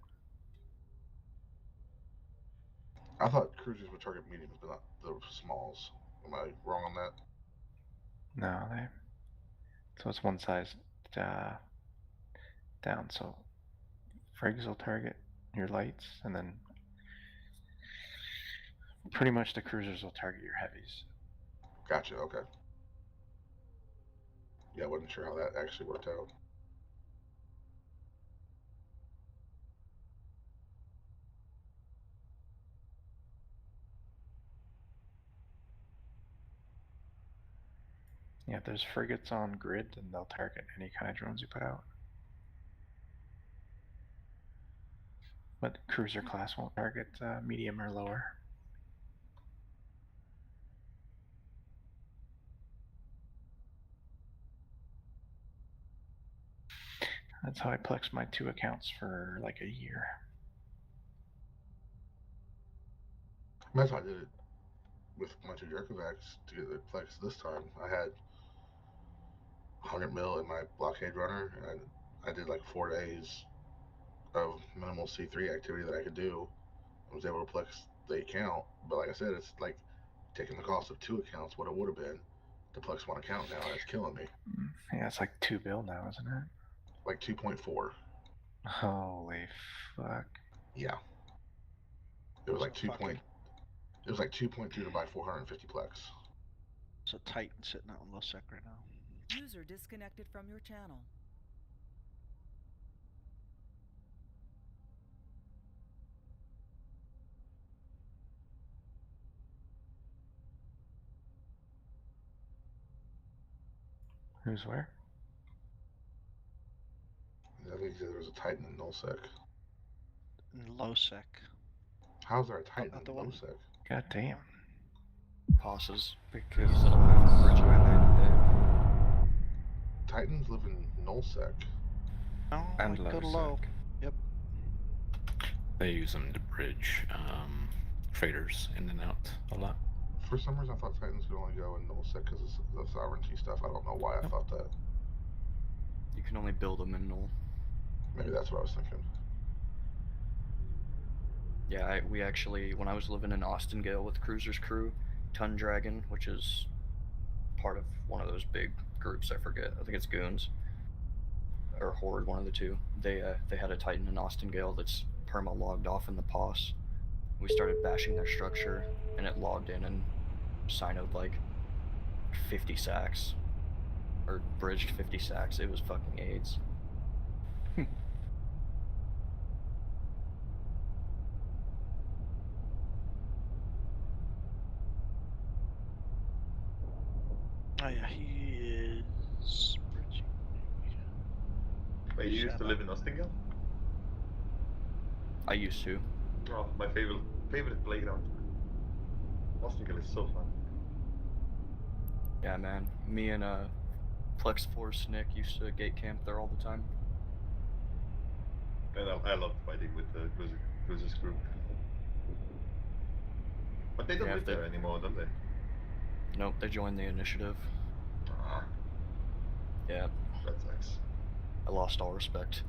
I thought cruisers would target mediums, but not the smalls. Am I wrong on that? No, so it's one size down. So frigs will target your lights, and then pretty much the cruisers will target your heavies. Gotcha, okay. Yeah, I wasn't sure how that actually worked out. Yeah, if there's frigates on grid, then they'll target any kind of drones you put out. But cruiser class won't target medium or lower. That's how I plex my 2 accounts for like a year. That's how I did it with my 2 Jerkovacs to get it plex this time. I had 100 mil in my blockade runner, and I did like 4 days of minimal C3 activity that I could do. I was able to plex the account, but like I said, it's like taking the cost of 2 accounts, what it would have been to plex 1 account now, and it's killing me. Yeah, it's like 2 bill now, isn't it? Like 2.4. Holy fuck. Yeah. It was like 2.2 to buy 450 plex. It's a Titan sitting out on low sec right now. User disconnected from your channel. Who's where? I think he said there was a Titan in nullsec. In low sec. How's there a Titan not in the one. nullsec? God damn. Passes. Because Set up half a bridge Titans live in nullsec. No, And like, go to low low. sec. Yep. They use them to bridge freighters in and out a lot. For some reason, I thought Titans could only go in nullsec because of the sovereignty stuff. I don't know why I thought that. You can only build them in null. Maybe that's what I was thinking. Yeah, we actually, when I was living in Austin Gale with Cruiser's crew, Ton Dragon, which is part of one of those big groups, I forget, I think it's Goons, or Horde, one of the two. They had a Titan in Austin Gale that's perma logged off in the POS. We started bashing their structure, and it logged in and signed like 50 sacks, or bridged 50 sacks. It was fucking AIDS. Oh yeah, he is bridging. Wait, you used to live in Ostingal? I used to. Oh, my favorite playground. Ostingal is so fun. Yeah, man. Me and Plex Force Nick used to gate camp there all the time. And I love fighting with the Cruiser's crew. But they don't live there anymore, don't they? Nope, they joined the initiative. Ah, Yeah, that sucks. I lost all respect.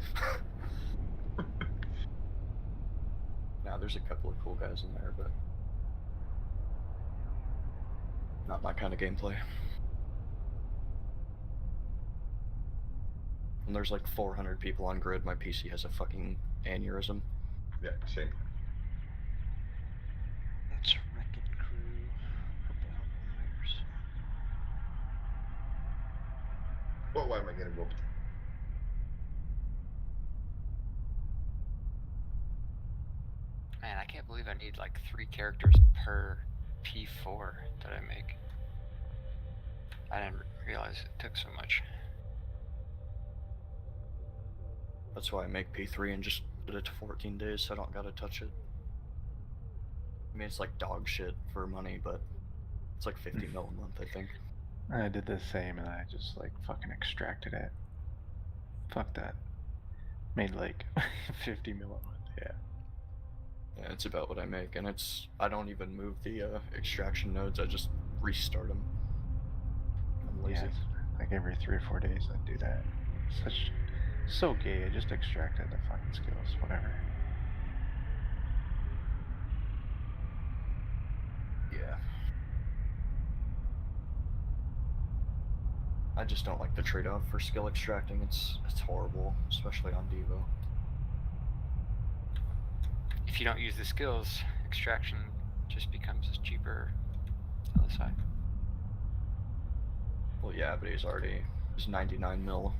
Now there's a couple of cool guys in there, but not my kind of gameplay. When there's like 400 people on grid, my PC has a fucking aneurysm. Yeah, same. That's Wrecking Crew. Purple Helmet Warriors. Well, why am I getting whooped? Man, I can't believe I need like 3 characters per P4 that I make. I didn't realize it took so much. That's why I make P3 and just put it to 14 days so I don't gotta touch it. I mean, it's like dog shit for money, but it's like 50 mil a month, I think. I did the same and I just like fucking extracted it. Fuck that. Made like 50 mil a month, yeah. Yeah, it's about what I make, and I don't even move the extraction nodes, I just restart them. I'm lazy. Yeah, it's like every 3 or 4 days I do that. So gay, I just extracted the fucking skills, whatever. Yeah. I just don't like the trade-off for skill extracting, it's horrible, especially on Devo. If you don't use the skills, extraction just becomes cheaper LSI. Well, yeah, but he's 99 mil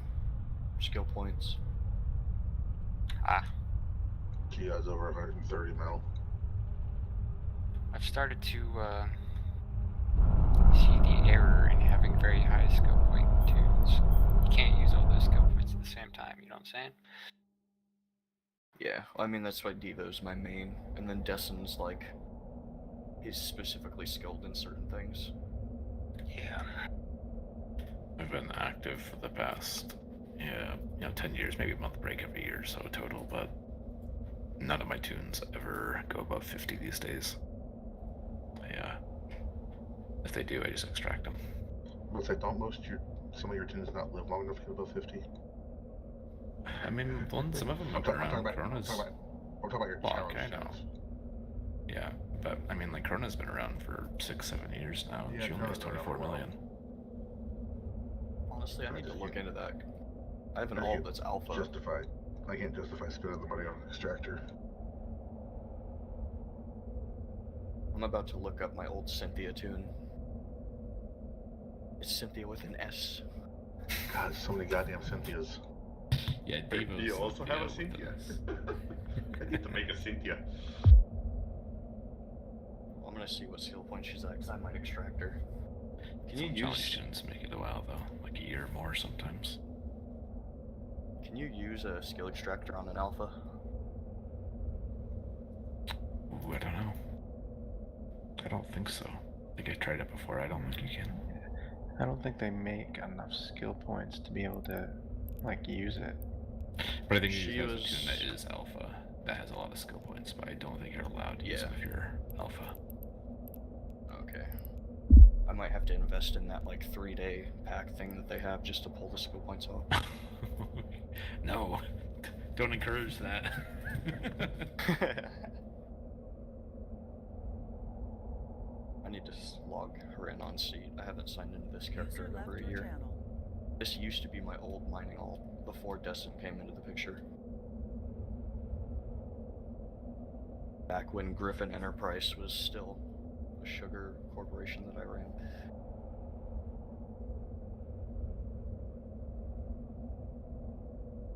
skill points. Ah. He has over 130 mil. I've started to see the error in having very high skill point tunes. You can't use all those skill points at the same time, you know what I'm saying? Yeah, I mean, that's why Devo's my main, and then Destin's like, he's specifically skilled in certain things. Yeah. I've been active for the past, 10 years, maybe a month break every year or so total, but none of my tunes ever go above 50 these days. If they do, I just extract them. Let's say, don't some of your tunes not live long enough to get above 50? I mean, some of them have been around. Corona's I'm talking about your block, challenge I know. tunes. Yeah, but I mean, like, Corona's been around for 6-7 years now. Yeah, She only has Corona's been 24 around for a million. Honestly, I need to look into that. I have an I alt can't that's alpha. I can't justify spending the money on an extractor. I'm about to look up my old Cynthia tune. It's Cynthia with an S. God, so many goddamn Cynthias. Yeah, Wait, Devo's do you also have a with Cynthia? us. I need to make a Cynthia. I'm gonna see what skill point she's at, because I might extract her. Can you Some challenge use tunes make it a while though, like a year or more sometimes. Can you use a skill extractor on an alpha? Ooh, I don't know. I don't think so. I think I tried it before. I don't think you can. I don't think they make enough skill points to be able to, like, use it. But I think She you have a was- tune that is alpha that has a lot of skill points, but I don't think you're allowed to use them if you're alpha. Okay. I might have to invest in that, like, 3-day pack thing that they have just to pull the skill points off. No, don't encourage that. I need to log her in on Seed. I haven't signed into this character in over a year. This used to be my old mining alt before Destin came into the picture. Back when Griffin Enterprise was still a sugar corporation that I ran.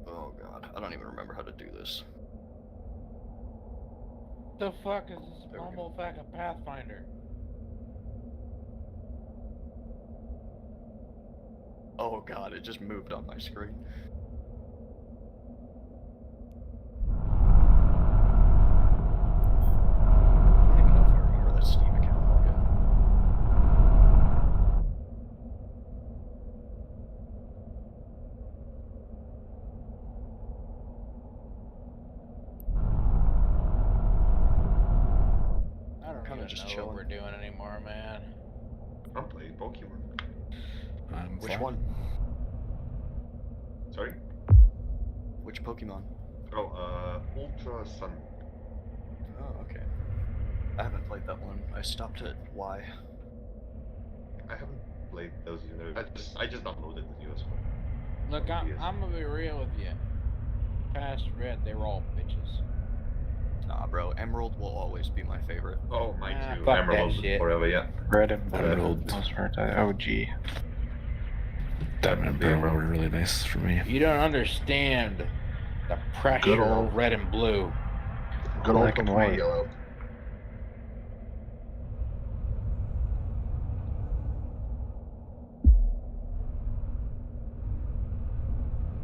Oh god, I don't even remember how to do this. The fuck is this mumble fucking Pathfinder? Oh god, it just moved on my screen. even just know chilling. what we're doing anymore, man. I'm playing Pokemon. Which fine. one? Sorry? Which Pokemon? Oh, Ultra Sun. Oh, okay. I haven't played that one. I stopped at Y. I haven't played those either. I just downloaded the newest one. Look, I'm gonna be real with you. Past Red, they were all bitches. Nah, bro. Emerald will always be my favorite. Oh, mine too. fuck Emerald that shit. forever, yeah. Red and blue. Emerald. Those were the OG. Diamond and Pearl were really nice for me. You don't understand the pressure Good old- of Red and Blue. Good old Black and Pokemon white. Yellow.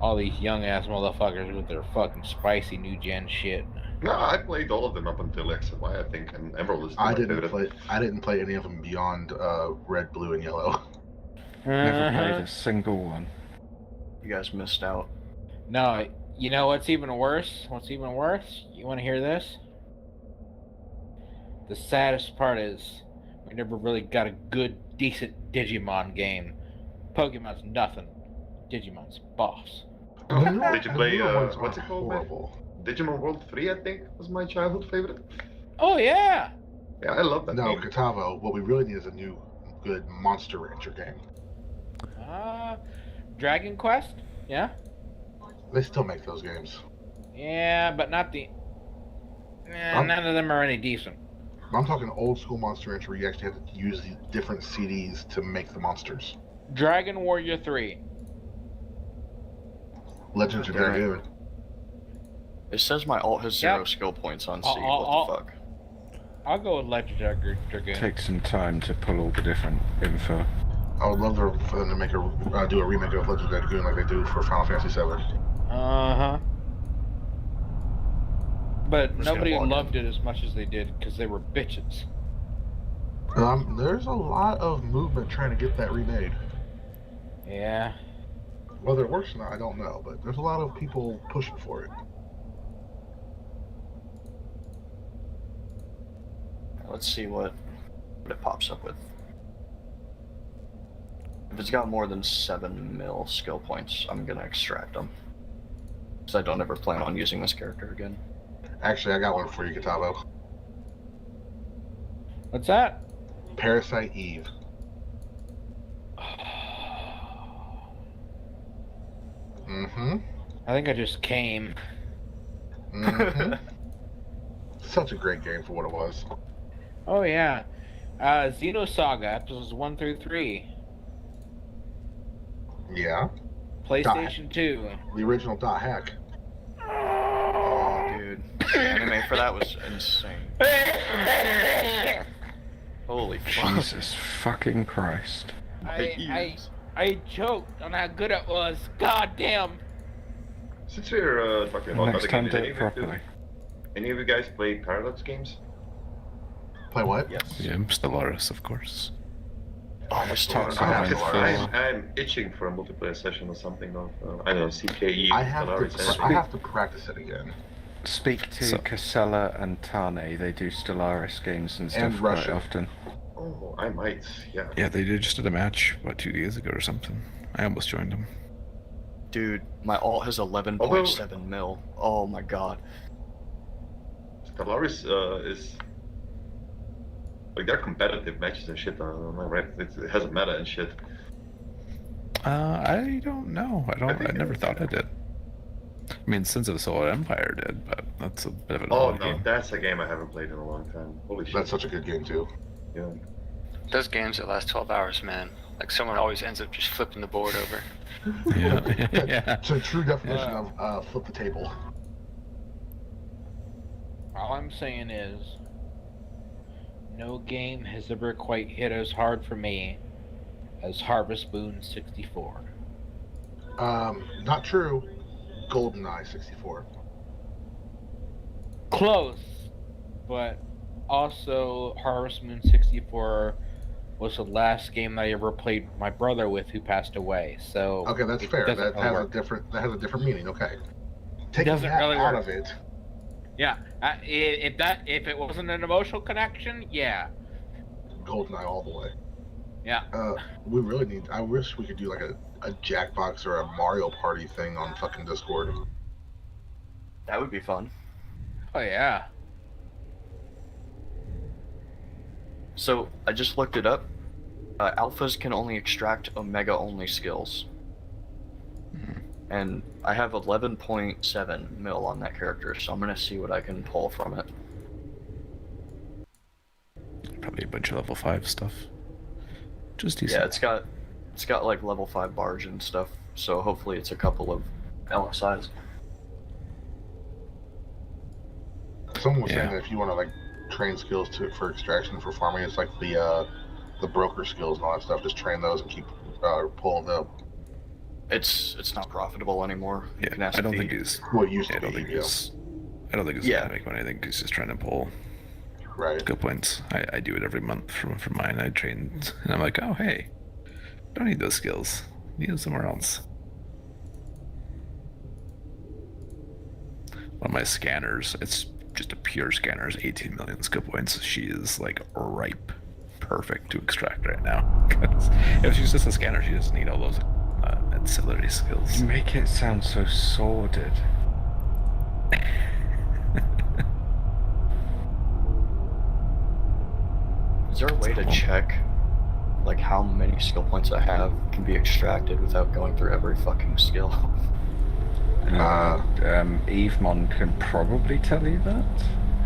All these young ass motherfuckers with their fucking spicy new gen shit. No, I played all of them up until X and Y, I think, and Emerald is still I my didn't favorite. play. I didn't play any of them beyond red, blue, and yellow. Never played Uh-huh. a single one. You guys missed out. No, you know what's even worse? What's even worse? You want to hear this? The saddest part is we never really got a good, decent Digimon game. Pokemon's nothing. Digimon's boss. Did you play, The newer ones what's it aren't called, man? horrible. Digimon World 3, I think, was my childhood favorite. Oh yeah. Yeah, I love that No, game. Katavo. What we really need is a new, good Monster Rancher game. Dragon Quest? Yeah? They still make those games. Yeah, but not the... I'm- none of them are any decent. I'm talking old school Monster Rancher where you actually have to use the different CDs to make the monsters. Dragon Warrior 3. Legends are very good. It says my alt has 0 Yep. skill points on C. I'll- What the fuck? I'll go with Legendary Dragoon. Take some time to pull all the different info. I would love for them to make do a remake of Legends of Dragoon like they do for Final Fantasy VII. Uh-huh. But just gonna nobody log in. loved it as much as they did because they were bitches. There's a lot of movement trying to get that remade. Yeah. Whether it works or not, I don't know, but there's a lot of people pushing for it. Let's see what it pops up with. If it's got more than 7 mil skill points, I'm gonna extract them. Because I don't ever plan on using this character again. Actually, I got one for you, Katavo. What's that? Parasite Eve. Mm-hmm. I think I just came. Mm-hmm. Such a great game for what it was. Oh yeah. Xenosaga, episodes 1 through 3. Yeah. PlayStation 2. The original dot hack. Oh, dude. The anime for that was insane. Holy fuck. Jesus fucking Christ. I choked on how good it was. God damn. Since we're talking about Next other time games, do any it of properly. any of you guys play Paradox games? Play what? Yes. Yeah, Stellaris, of course. Oh, let's talk I have about to- it. I'm itching for a multiplayer session or something of, I don't know, CKE, I have Stellaris, to. anything. I have to practice it again. Speak to So- Casella and Tane. They do Stellaris games and stuff And quite Russia. often. Oh, I might, yeah. Yeah, they just did a match, 2 days ago or something. I almost joined them. Dude, my alt has 11.7 mil. Oh my god. Stellaris is like they're competitive matches and shit. Right? It has a meta and shit. I don't know. I think never it- thought I did. I mean, Sins of the Solar Empire did, but that's a bit of an Oh odd no, game. that's a game I haven't played in a long time. Holy shit! That's such a good game too. Yeah. Those games that last 12 hours, man. Like someone always ends up just flipping the board over. Yeah, yeah. It's a true definition of flip the table. All I'm saying is, no game has ever quite hit as hard for me as Harvest Moon 64. Not true. GoldenEye 64. Close, but also Harvest Moon 64 was the last game that I ever played with my brother with, who passed away. So Okay, that's it fair. doesn't That really has work. a different. That has a different meaning. Okay. Taking doesn't that really out work. of it. Yeah. If it wasn't an emotional connection, yeah. GoldenEye all the way. Yeah. We really need. I wish we could do like a Jackbox or a Mario Party thing on fucking Discord. That would be fun. Oh yeah. So I just looked it up. Alphas can only extract Omega only skills. And I have 11.7 mil on that character, so I'm gonna see what I can pull from it. Probably a bunch of level 5 stuff. Just decent. Yeah, it's got like level 5 barge and stuff, so hopefully it's a couple of LSIs. Someone was saying that if you want to like train skills for extraction for farming, it's like the broker skills and all that stuff. Just train those and keep pulling them. It's not profitable anymore. You can ask I don't the- think he's. What used to I don't be, think yeah. he's. I don't think he's Yeah. gonna make money. I think he's just trying to pull. Right. Good points. I do it every month from mine. I trained, and I'm like, oh hey, don't need those skills. Need them somewhere else. One of my scanners, it's just a pure scanner, is 18 million skill points. She is like ripe, perfect to extract right now. 'Cause if she's just a scanner, she doesn't need all those ancillary skills. You make it sound so sordid. Is there a way to check, like, how many skill points I have can be extracted without going through every fucking skill? Evemon can probably tell you that,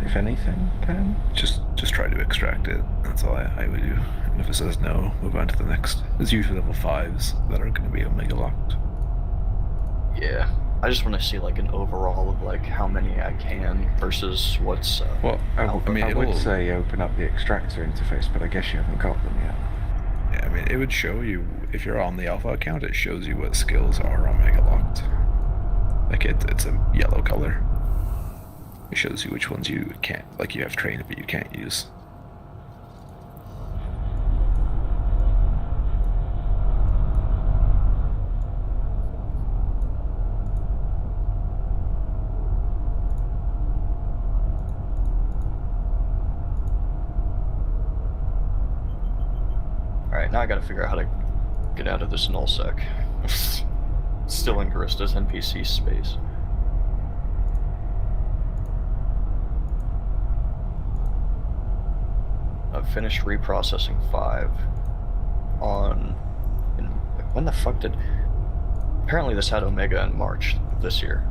if anything, can. Just try to extract it. That's all I would do. And if it says no, move on to the next. There's usually level 5s that are going to be Omega locked. Yeah, I just want to see, like, an overall of, like, how many I can versus what's, Well, I would it'll- say open up the extractor interface, but I guess you haven't got them yet. Yeah, I mean, it would show you, if you're on the alpha account, it shows you what skills are Omega locked. Like, it's a yellow color. It shows you which ones you can't, like, you have trained but you can't use. Alright, now I gotta figure out how to get out of this nullsec. Still in Garista's NPC space. I've finished reprocessing 5 on... when the fuck did... Apparently this had Omega in March of this year.